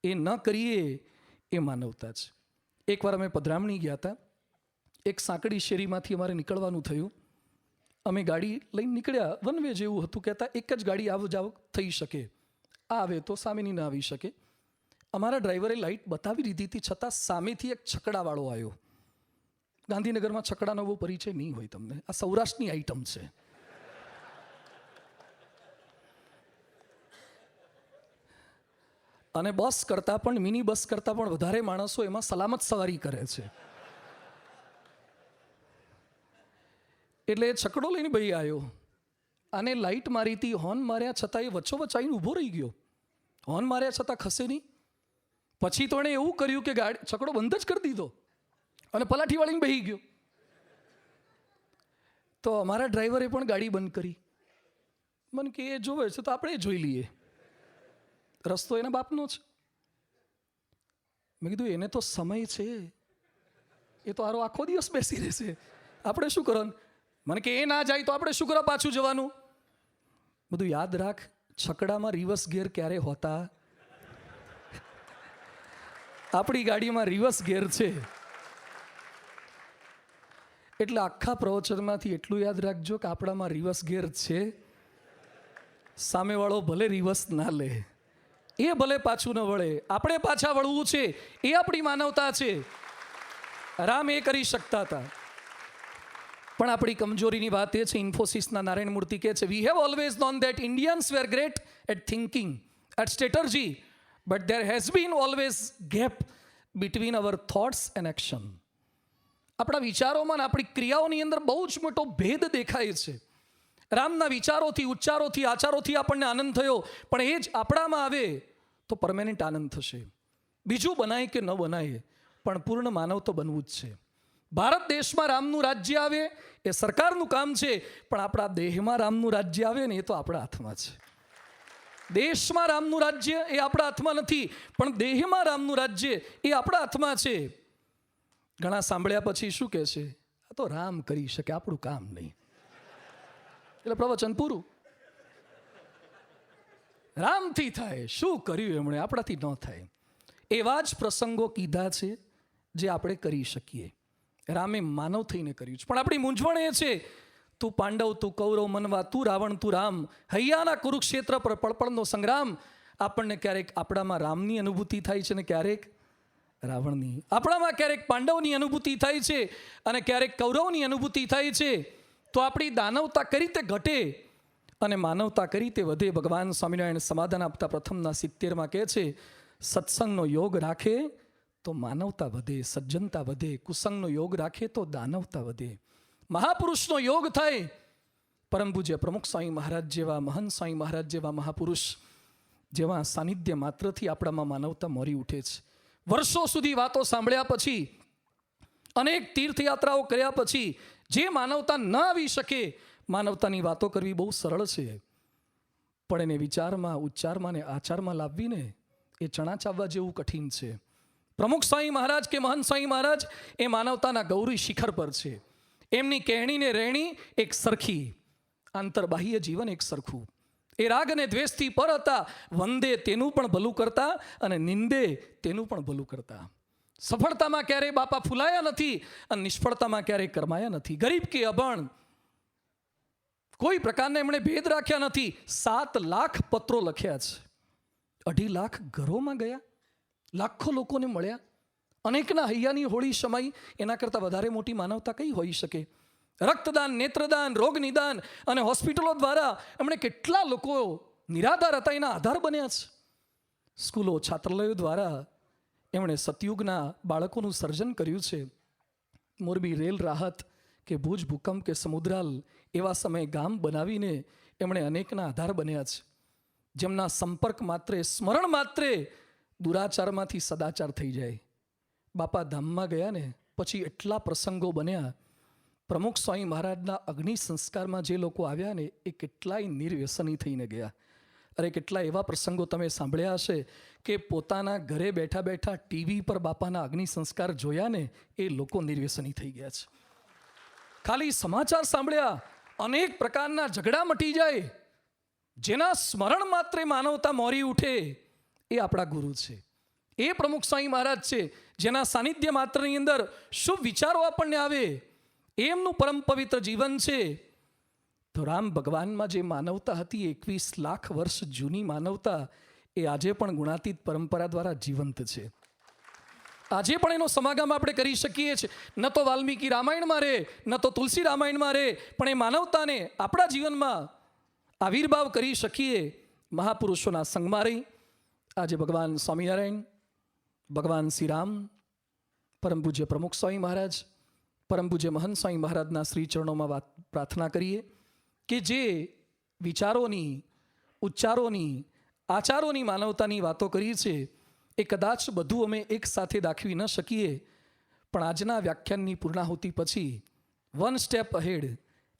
[SPEAKER 1] એ ન કરીએ એ માનવતા છે. એકવાર અમે પધરામણી ગયા હતા. એક સાંકડી શેરીમાંથી અમારે નીકળવાનું થયું. અમે ગાડી લઈને નીકળ્યા, વન વે જેવું હતું. કહેતા એક જ ગાડી આવ જાવ થઈ શકે, આ આવે તો સામેની ના આવી શકે. અમારા ડ્રાઈવરે લાઇટ બતાવી દીધી હતી, છતાં સામેથી એક છકડાવાળો આવ્યો. ગાંધીનગરમાં છકડાનો બહુ પરિચય નહીં હોય તમને, આ સૌરાષ્ટ્રની આઈટમ છે. અને બસ કરતાં પણ, મિની બસ કરતાં પણ વધારે માણસો એમાં સલામત સવારી કરે છે. એટલે એ છકડો લઈને ભાઈ આવ્યો. આને લાઇટ મારી હતી, હોર્ન માર્યા છતાં એ વચ્ચોવચ્ચ આવીને ઊભો રહી ગયો. હોર્ન માર્યા છતાં ખસે નહીં. પછી તો એણે એવું કર્યું કે ગાડી છકડો બંધ જ કરી દીધો અને પલાઠી વાળીને બેસી ગયો. તો અમારા ડ્રાઈવરે પણ ગાડી બંધ કરી. મને કે એ જોવે છે તો આપણે જોઈ લઈએ, રસ્તો એના બાપનો છે. મેં કીધું એને તો સમય છે, એ તો આરો આખો દિવસ બેસી રહેશે, આપણે શું કરવાનું? મને કે એ ના જાય તો આપણે શું કરવા પાછું જવાનું? બધું યાદ રાખ, છકડામાં રિવર્સ ગેર ક્યારે હોતા? આપણી ગાડીમાં રિવર્સ ગેર છે. એટલે આખા પ્રવચનમાંથી એટલું યાદ રાખજો કે આપણામાં રિવર્સ ગેર છે. સામેવાળો ભલે રિવર્સ ના લે, એ ભલે પાછું ન વળે, આપણે પાછા વળવું છે, એ આપણી માનવતા છે. રામ એ કરી શકતા હતા. પણ આપણી કમજોરીની વાત એ છે, ઇન્ફોસિસના નારાયણ મૂર્તિ કહે છે, we have always known that Indians were great at thinking, at strategy, but there has been always gap between our thoughts and action. આપણા વિચારોમાં અને આપણી ક્રિયાઓની અંદર બહુ જ મોટો ભેદ દેખાય છે. રામના વિચારોથી, ઉચ્ચારોથી, આચારોથી આપણને આનંદ થયો, પણ એ જ આપણામાં આવે તો પરમેનન્ટ આનંદ થશે. બીજું બનાય કે ન બનાય, પણ પૂર્ણ માનવ તો બનવું જ છે. ભારત દેશમાં રામનું રાજ્ય આવે એ સરકારનું કામ છે, પણ આપણા દેહમાં રામનું રાજ્ય આવે ને એ તો આપણા હાથમાં છે. દેશમાં રામનું રાજ્ય એ આપણા હાથમાં નથી, પણ દેહમાં રામનું રાજ્ય એ આપણા હાથમાં છે. ઘણા સાંભળ્યા પછી શું કહે છે, આ તો રામ કરી શકે, આપણું કામ નહીં. એટલે પ્રવચન પૂરું. રામથી થાય, શું કર્યું એમણે, આપણાથી ન થાય. એવા જ પ્રસંગો કીધા છે જે આપણે કરી શકીએ. રામે માનવ થઈને કર્યું છે. પણ આપણી મૂંઝવણ એ છે, તું પાંડવ, તું કૌરવ, મનવા, તું રાવણ, તું રામ, હૈયાના કુરુક્ષેત્ર પર પળપળનો સંગ્રામ. આપણને ક્યારેક આપણામાં રામની અનુભૂતિ થાય છે ને ક્યારેક રાવણની. આપણામાં ક્યારેક પાંડવની અનુભૂતિ થાય છે અને ક્યારેક કૌરવની અનુભૂતિ થાય છે. તો આપણી દાનવતા કઈ રીતે ઘટે અને માનવતા કઈ રીતે વધે? ભગવાન સ્વામિનારાયણ સમાધાન આપતા પ્રથમના 70માં કહે છે, સત્સંગનો યોગ રાખે તો માનવતા વધે, સજ્જનતા વધે. કુસંગનો યોગ રાખે તો દાનવતા વધે. મહાપુરુષનો યોગ થાય, પરમ પૂજ્ય પ્રમુખ સ્વામી મહારાજ જેવા, મહંત સ્વામી મહારાજ જેવા મહાપુરુષ જેવા સાનિધ્ય માત્રથી આપણામાં માનવતા મોરી ઉઠે છે. વર્ષો સુધી વાતો સાંભળ્યા પછી અનેક તીર્થયાત્રાઓ કર્યા પછી જે માનવતા ન આવી શકે, માનવતાની વાતો કરવી બહુ સરળ છે, પણ એને વિચારમાં, ઉચ્ચારમાં ને આચારમાં લાવવીને એ ચણા ચાવવા જેવું કઠિન છે. પ્રમુખ સ્વામી મહારાજ કે મહંત સ્વામી મહારાજ એ માનવતાના ગૌરી શિખર પર છે. એમની કહેણીને રહેણી એક સરખી, આંતરબાહ્ય જીવન એક સરખું. એ રાગ અને દ્વેષથી પર હતા. વંદે તેનું પણ ભલું કરતા અને નિંદે તેનું પણ ભલું કરતા. સફળતામાં ક્યારેય બાપા ફૂલાયા નથી અને નિષ્ફળતામાં ક્યારેય કરમાયા નથી. ગરીબ કે અભણ કોઈ પ્રકારના એમણે ભેદ રાખ્યા નથી. 7 લાખ પત્રો લખ્યા છે, 2.5 લાખ ઘરોમાં ગયા, લાખો લોકોને મળ્યા, અનેકના હૈયાની હોળી સમાઈ. એના કરતાં વધારે મોટી માનવતા કઈ હોઈ શકે? રક્તદાન, નેત્રદાન, રોગ નિદાન અને હોસ્પિટલો દ્વારા એમણે કેટલા લોકો નિરાધાર હતા એના આધાર બન્યા છે. સ્કૂલો, છાત્રાલયો દ્વારા એમણે સતયુગના બાળકોનું સર્જન કર્યું છે. મોરબી રેલ રાહત કે ભુજ ભૂકંપ કે સમુદ્રાલ એવા સમયે ગામ બનાવીને એમણે અનેકના આધાર બન્યા છે. જેમના સંપર્ક માત્રે, સ્મરણ માત્રે દુરાચારમાંથી સદાચાર થઈ જાય. બાપા ધામમાં ગયા ને પછી એટલા પ્રસંગો બન્યા. પ્રમુખ સ્વામી મહારાજના અગ્નિ સંસ્કારમાં જે લોકો આવ્યા ને એ કેટલાય નિર્વ્યસની થઈને ગયા. અરે કેટલા એવા પ્રસંગો તમે સાંભળ્યા હશે કે પોતાના ઘરે બેઠા બેઠા ટીવી પર બાપાના અગ્નિ સંસ્કાર જોયા ને એ લોકો નિર્વ્યસની થઈ ગયા છે. ખાલી સમાચાર સાંભળ્યા, અનેક પ્રકારના ઝઘડા મટી જાય. જેના સ્મરણ માત્રે માનવતા મોરી ઉઠે એ આપણા ગુરુ છે, એ પ્રમુખ સ્વામી મહારાજ છે. જેના સાનિધ્ય માત્રની અંદર શુભ વિચારો આપણને આવે, એમનું પરમ પવિત્ર જીવન છે. તો રામ ભગવાનમાં જે માનવતા હતી, 21 લાખ વર્ષ જૂની માનવતા, એ આજે પણ ગુણાતીત પરંપરા દ્વારા જીવંત છે. આજે પણ એનો સમાગમ આપણે કરી શકીએ છીએ. ન તો વાલ્મીકી રામાયણમાં રહે, ન તો તુલસી રામાયણમાં રહે, પણ એ માનવતાને આપણા જીવનમાં આવિર્ભાવ કરી શકીએ મહાપુરુષોના સંગમાં રહી. આજે ભગવાન સ્વામિનારાયણ, ભગવાન શ્રી રામ, પરમ પૂજ્ય પ્રમુખ સ્વામી મહારાજ, પરમ પૂજ્ય મહંત સ્વામી મહારાજના શ્રી ચરણોમાં પ્રાર્થના કરીએ કે જે વિચારોની, ઉચ્ચારોની, આચારોની, માનવતાની વાતો કરી છે એ કદાચ બધું અમે એક સાથે દાખવી ન શકીએ, પણ આજના વ્યાખ્યાનની પૂર્ણાહુતિ પછી 1 સ્ટેપ અહેડ,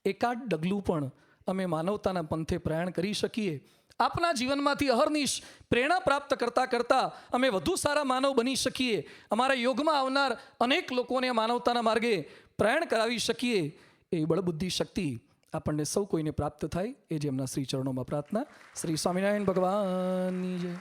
[SPEAKER 1] એકાદ ડગલું પણ અમે માનવતાના પંથે પ્રયાણ કરી શકીએ. આપના જીવનમાંથી અહર્નિશ પ્રેરણા પ્રાપ્ત કરતાં કરતાં અમે વધુ સારા માનવ બની શકીએ. અમારા યોગમાં આવનાર અનેક લોકોને માનવતાના માર્ગે પ્રયાણ કરાવી શકીએ. એ બળબુદ્ધિ શક્તિ આપણને સૌ કોઈને પ્રાપ્ત થાય, એ જેમના શ્રી ચરણોમાં પ્રાર્થના. શ્રી સ્વામિનારાયણ ભગવાનની જય.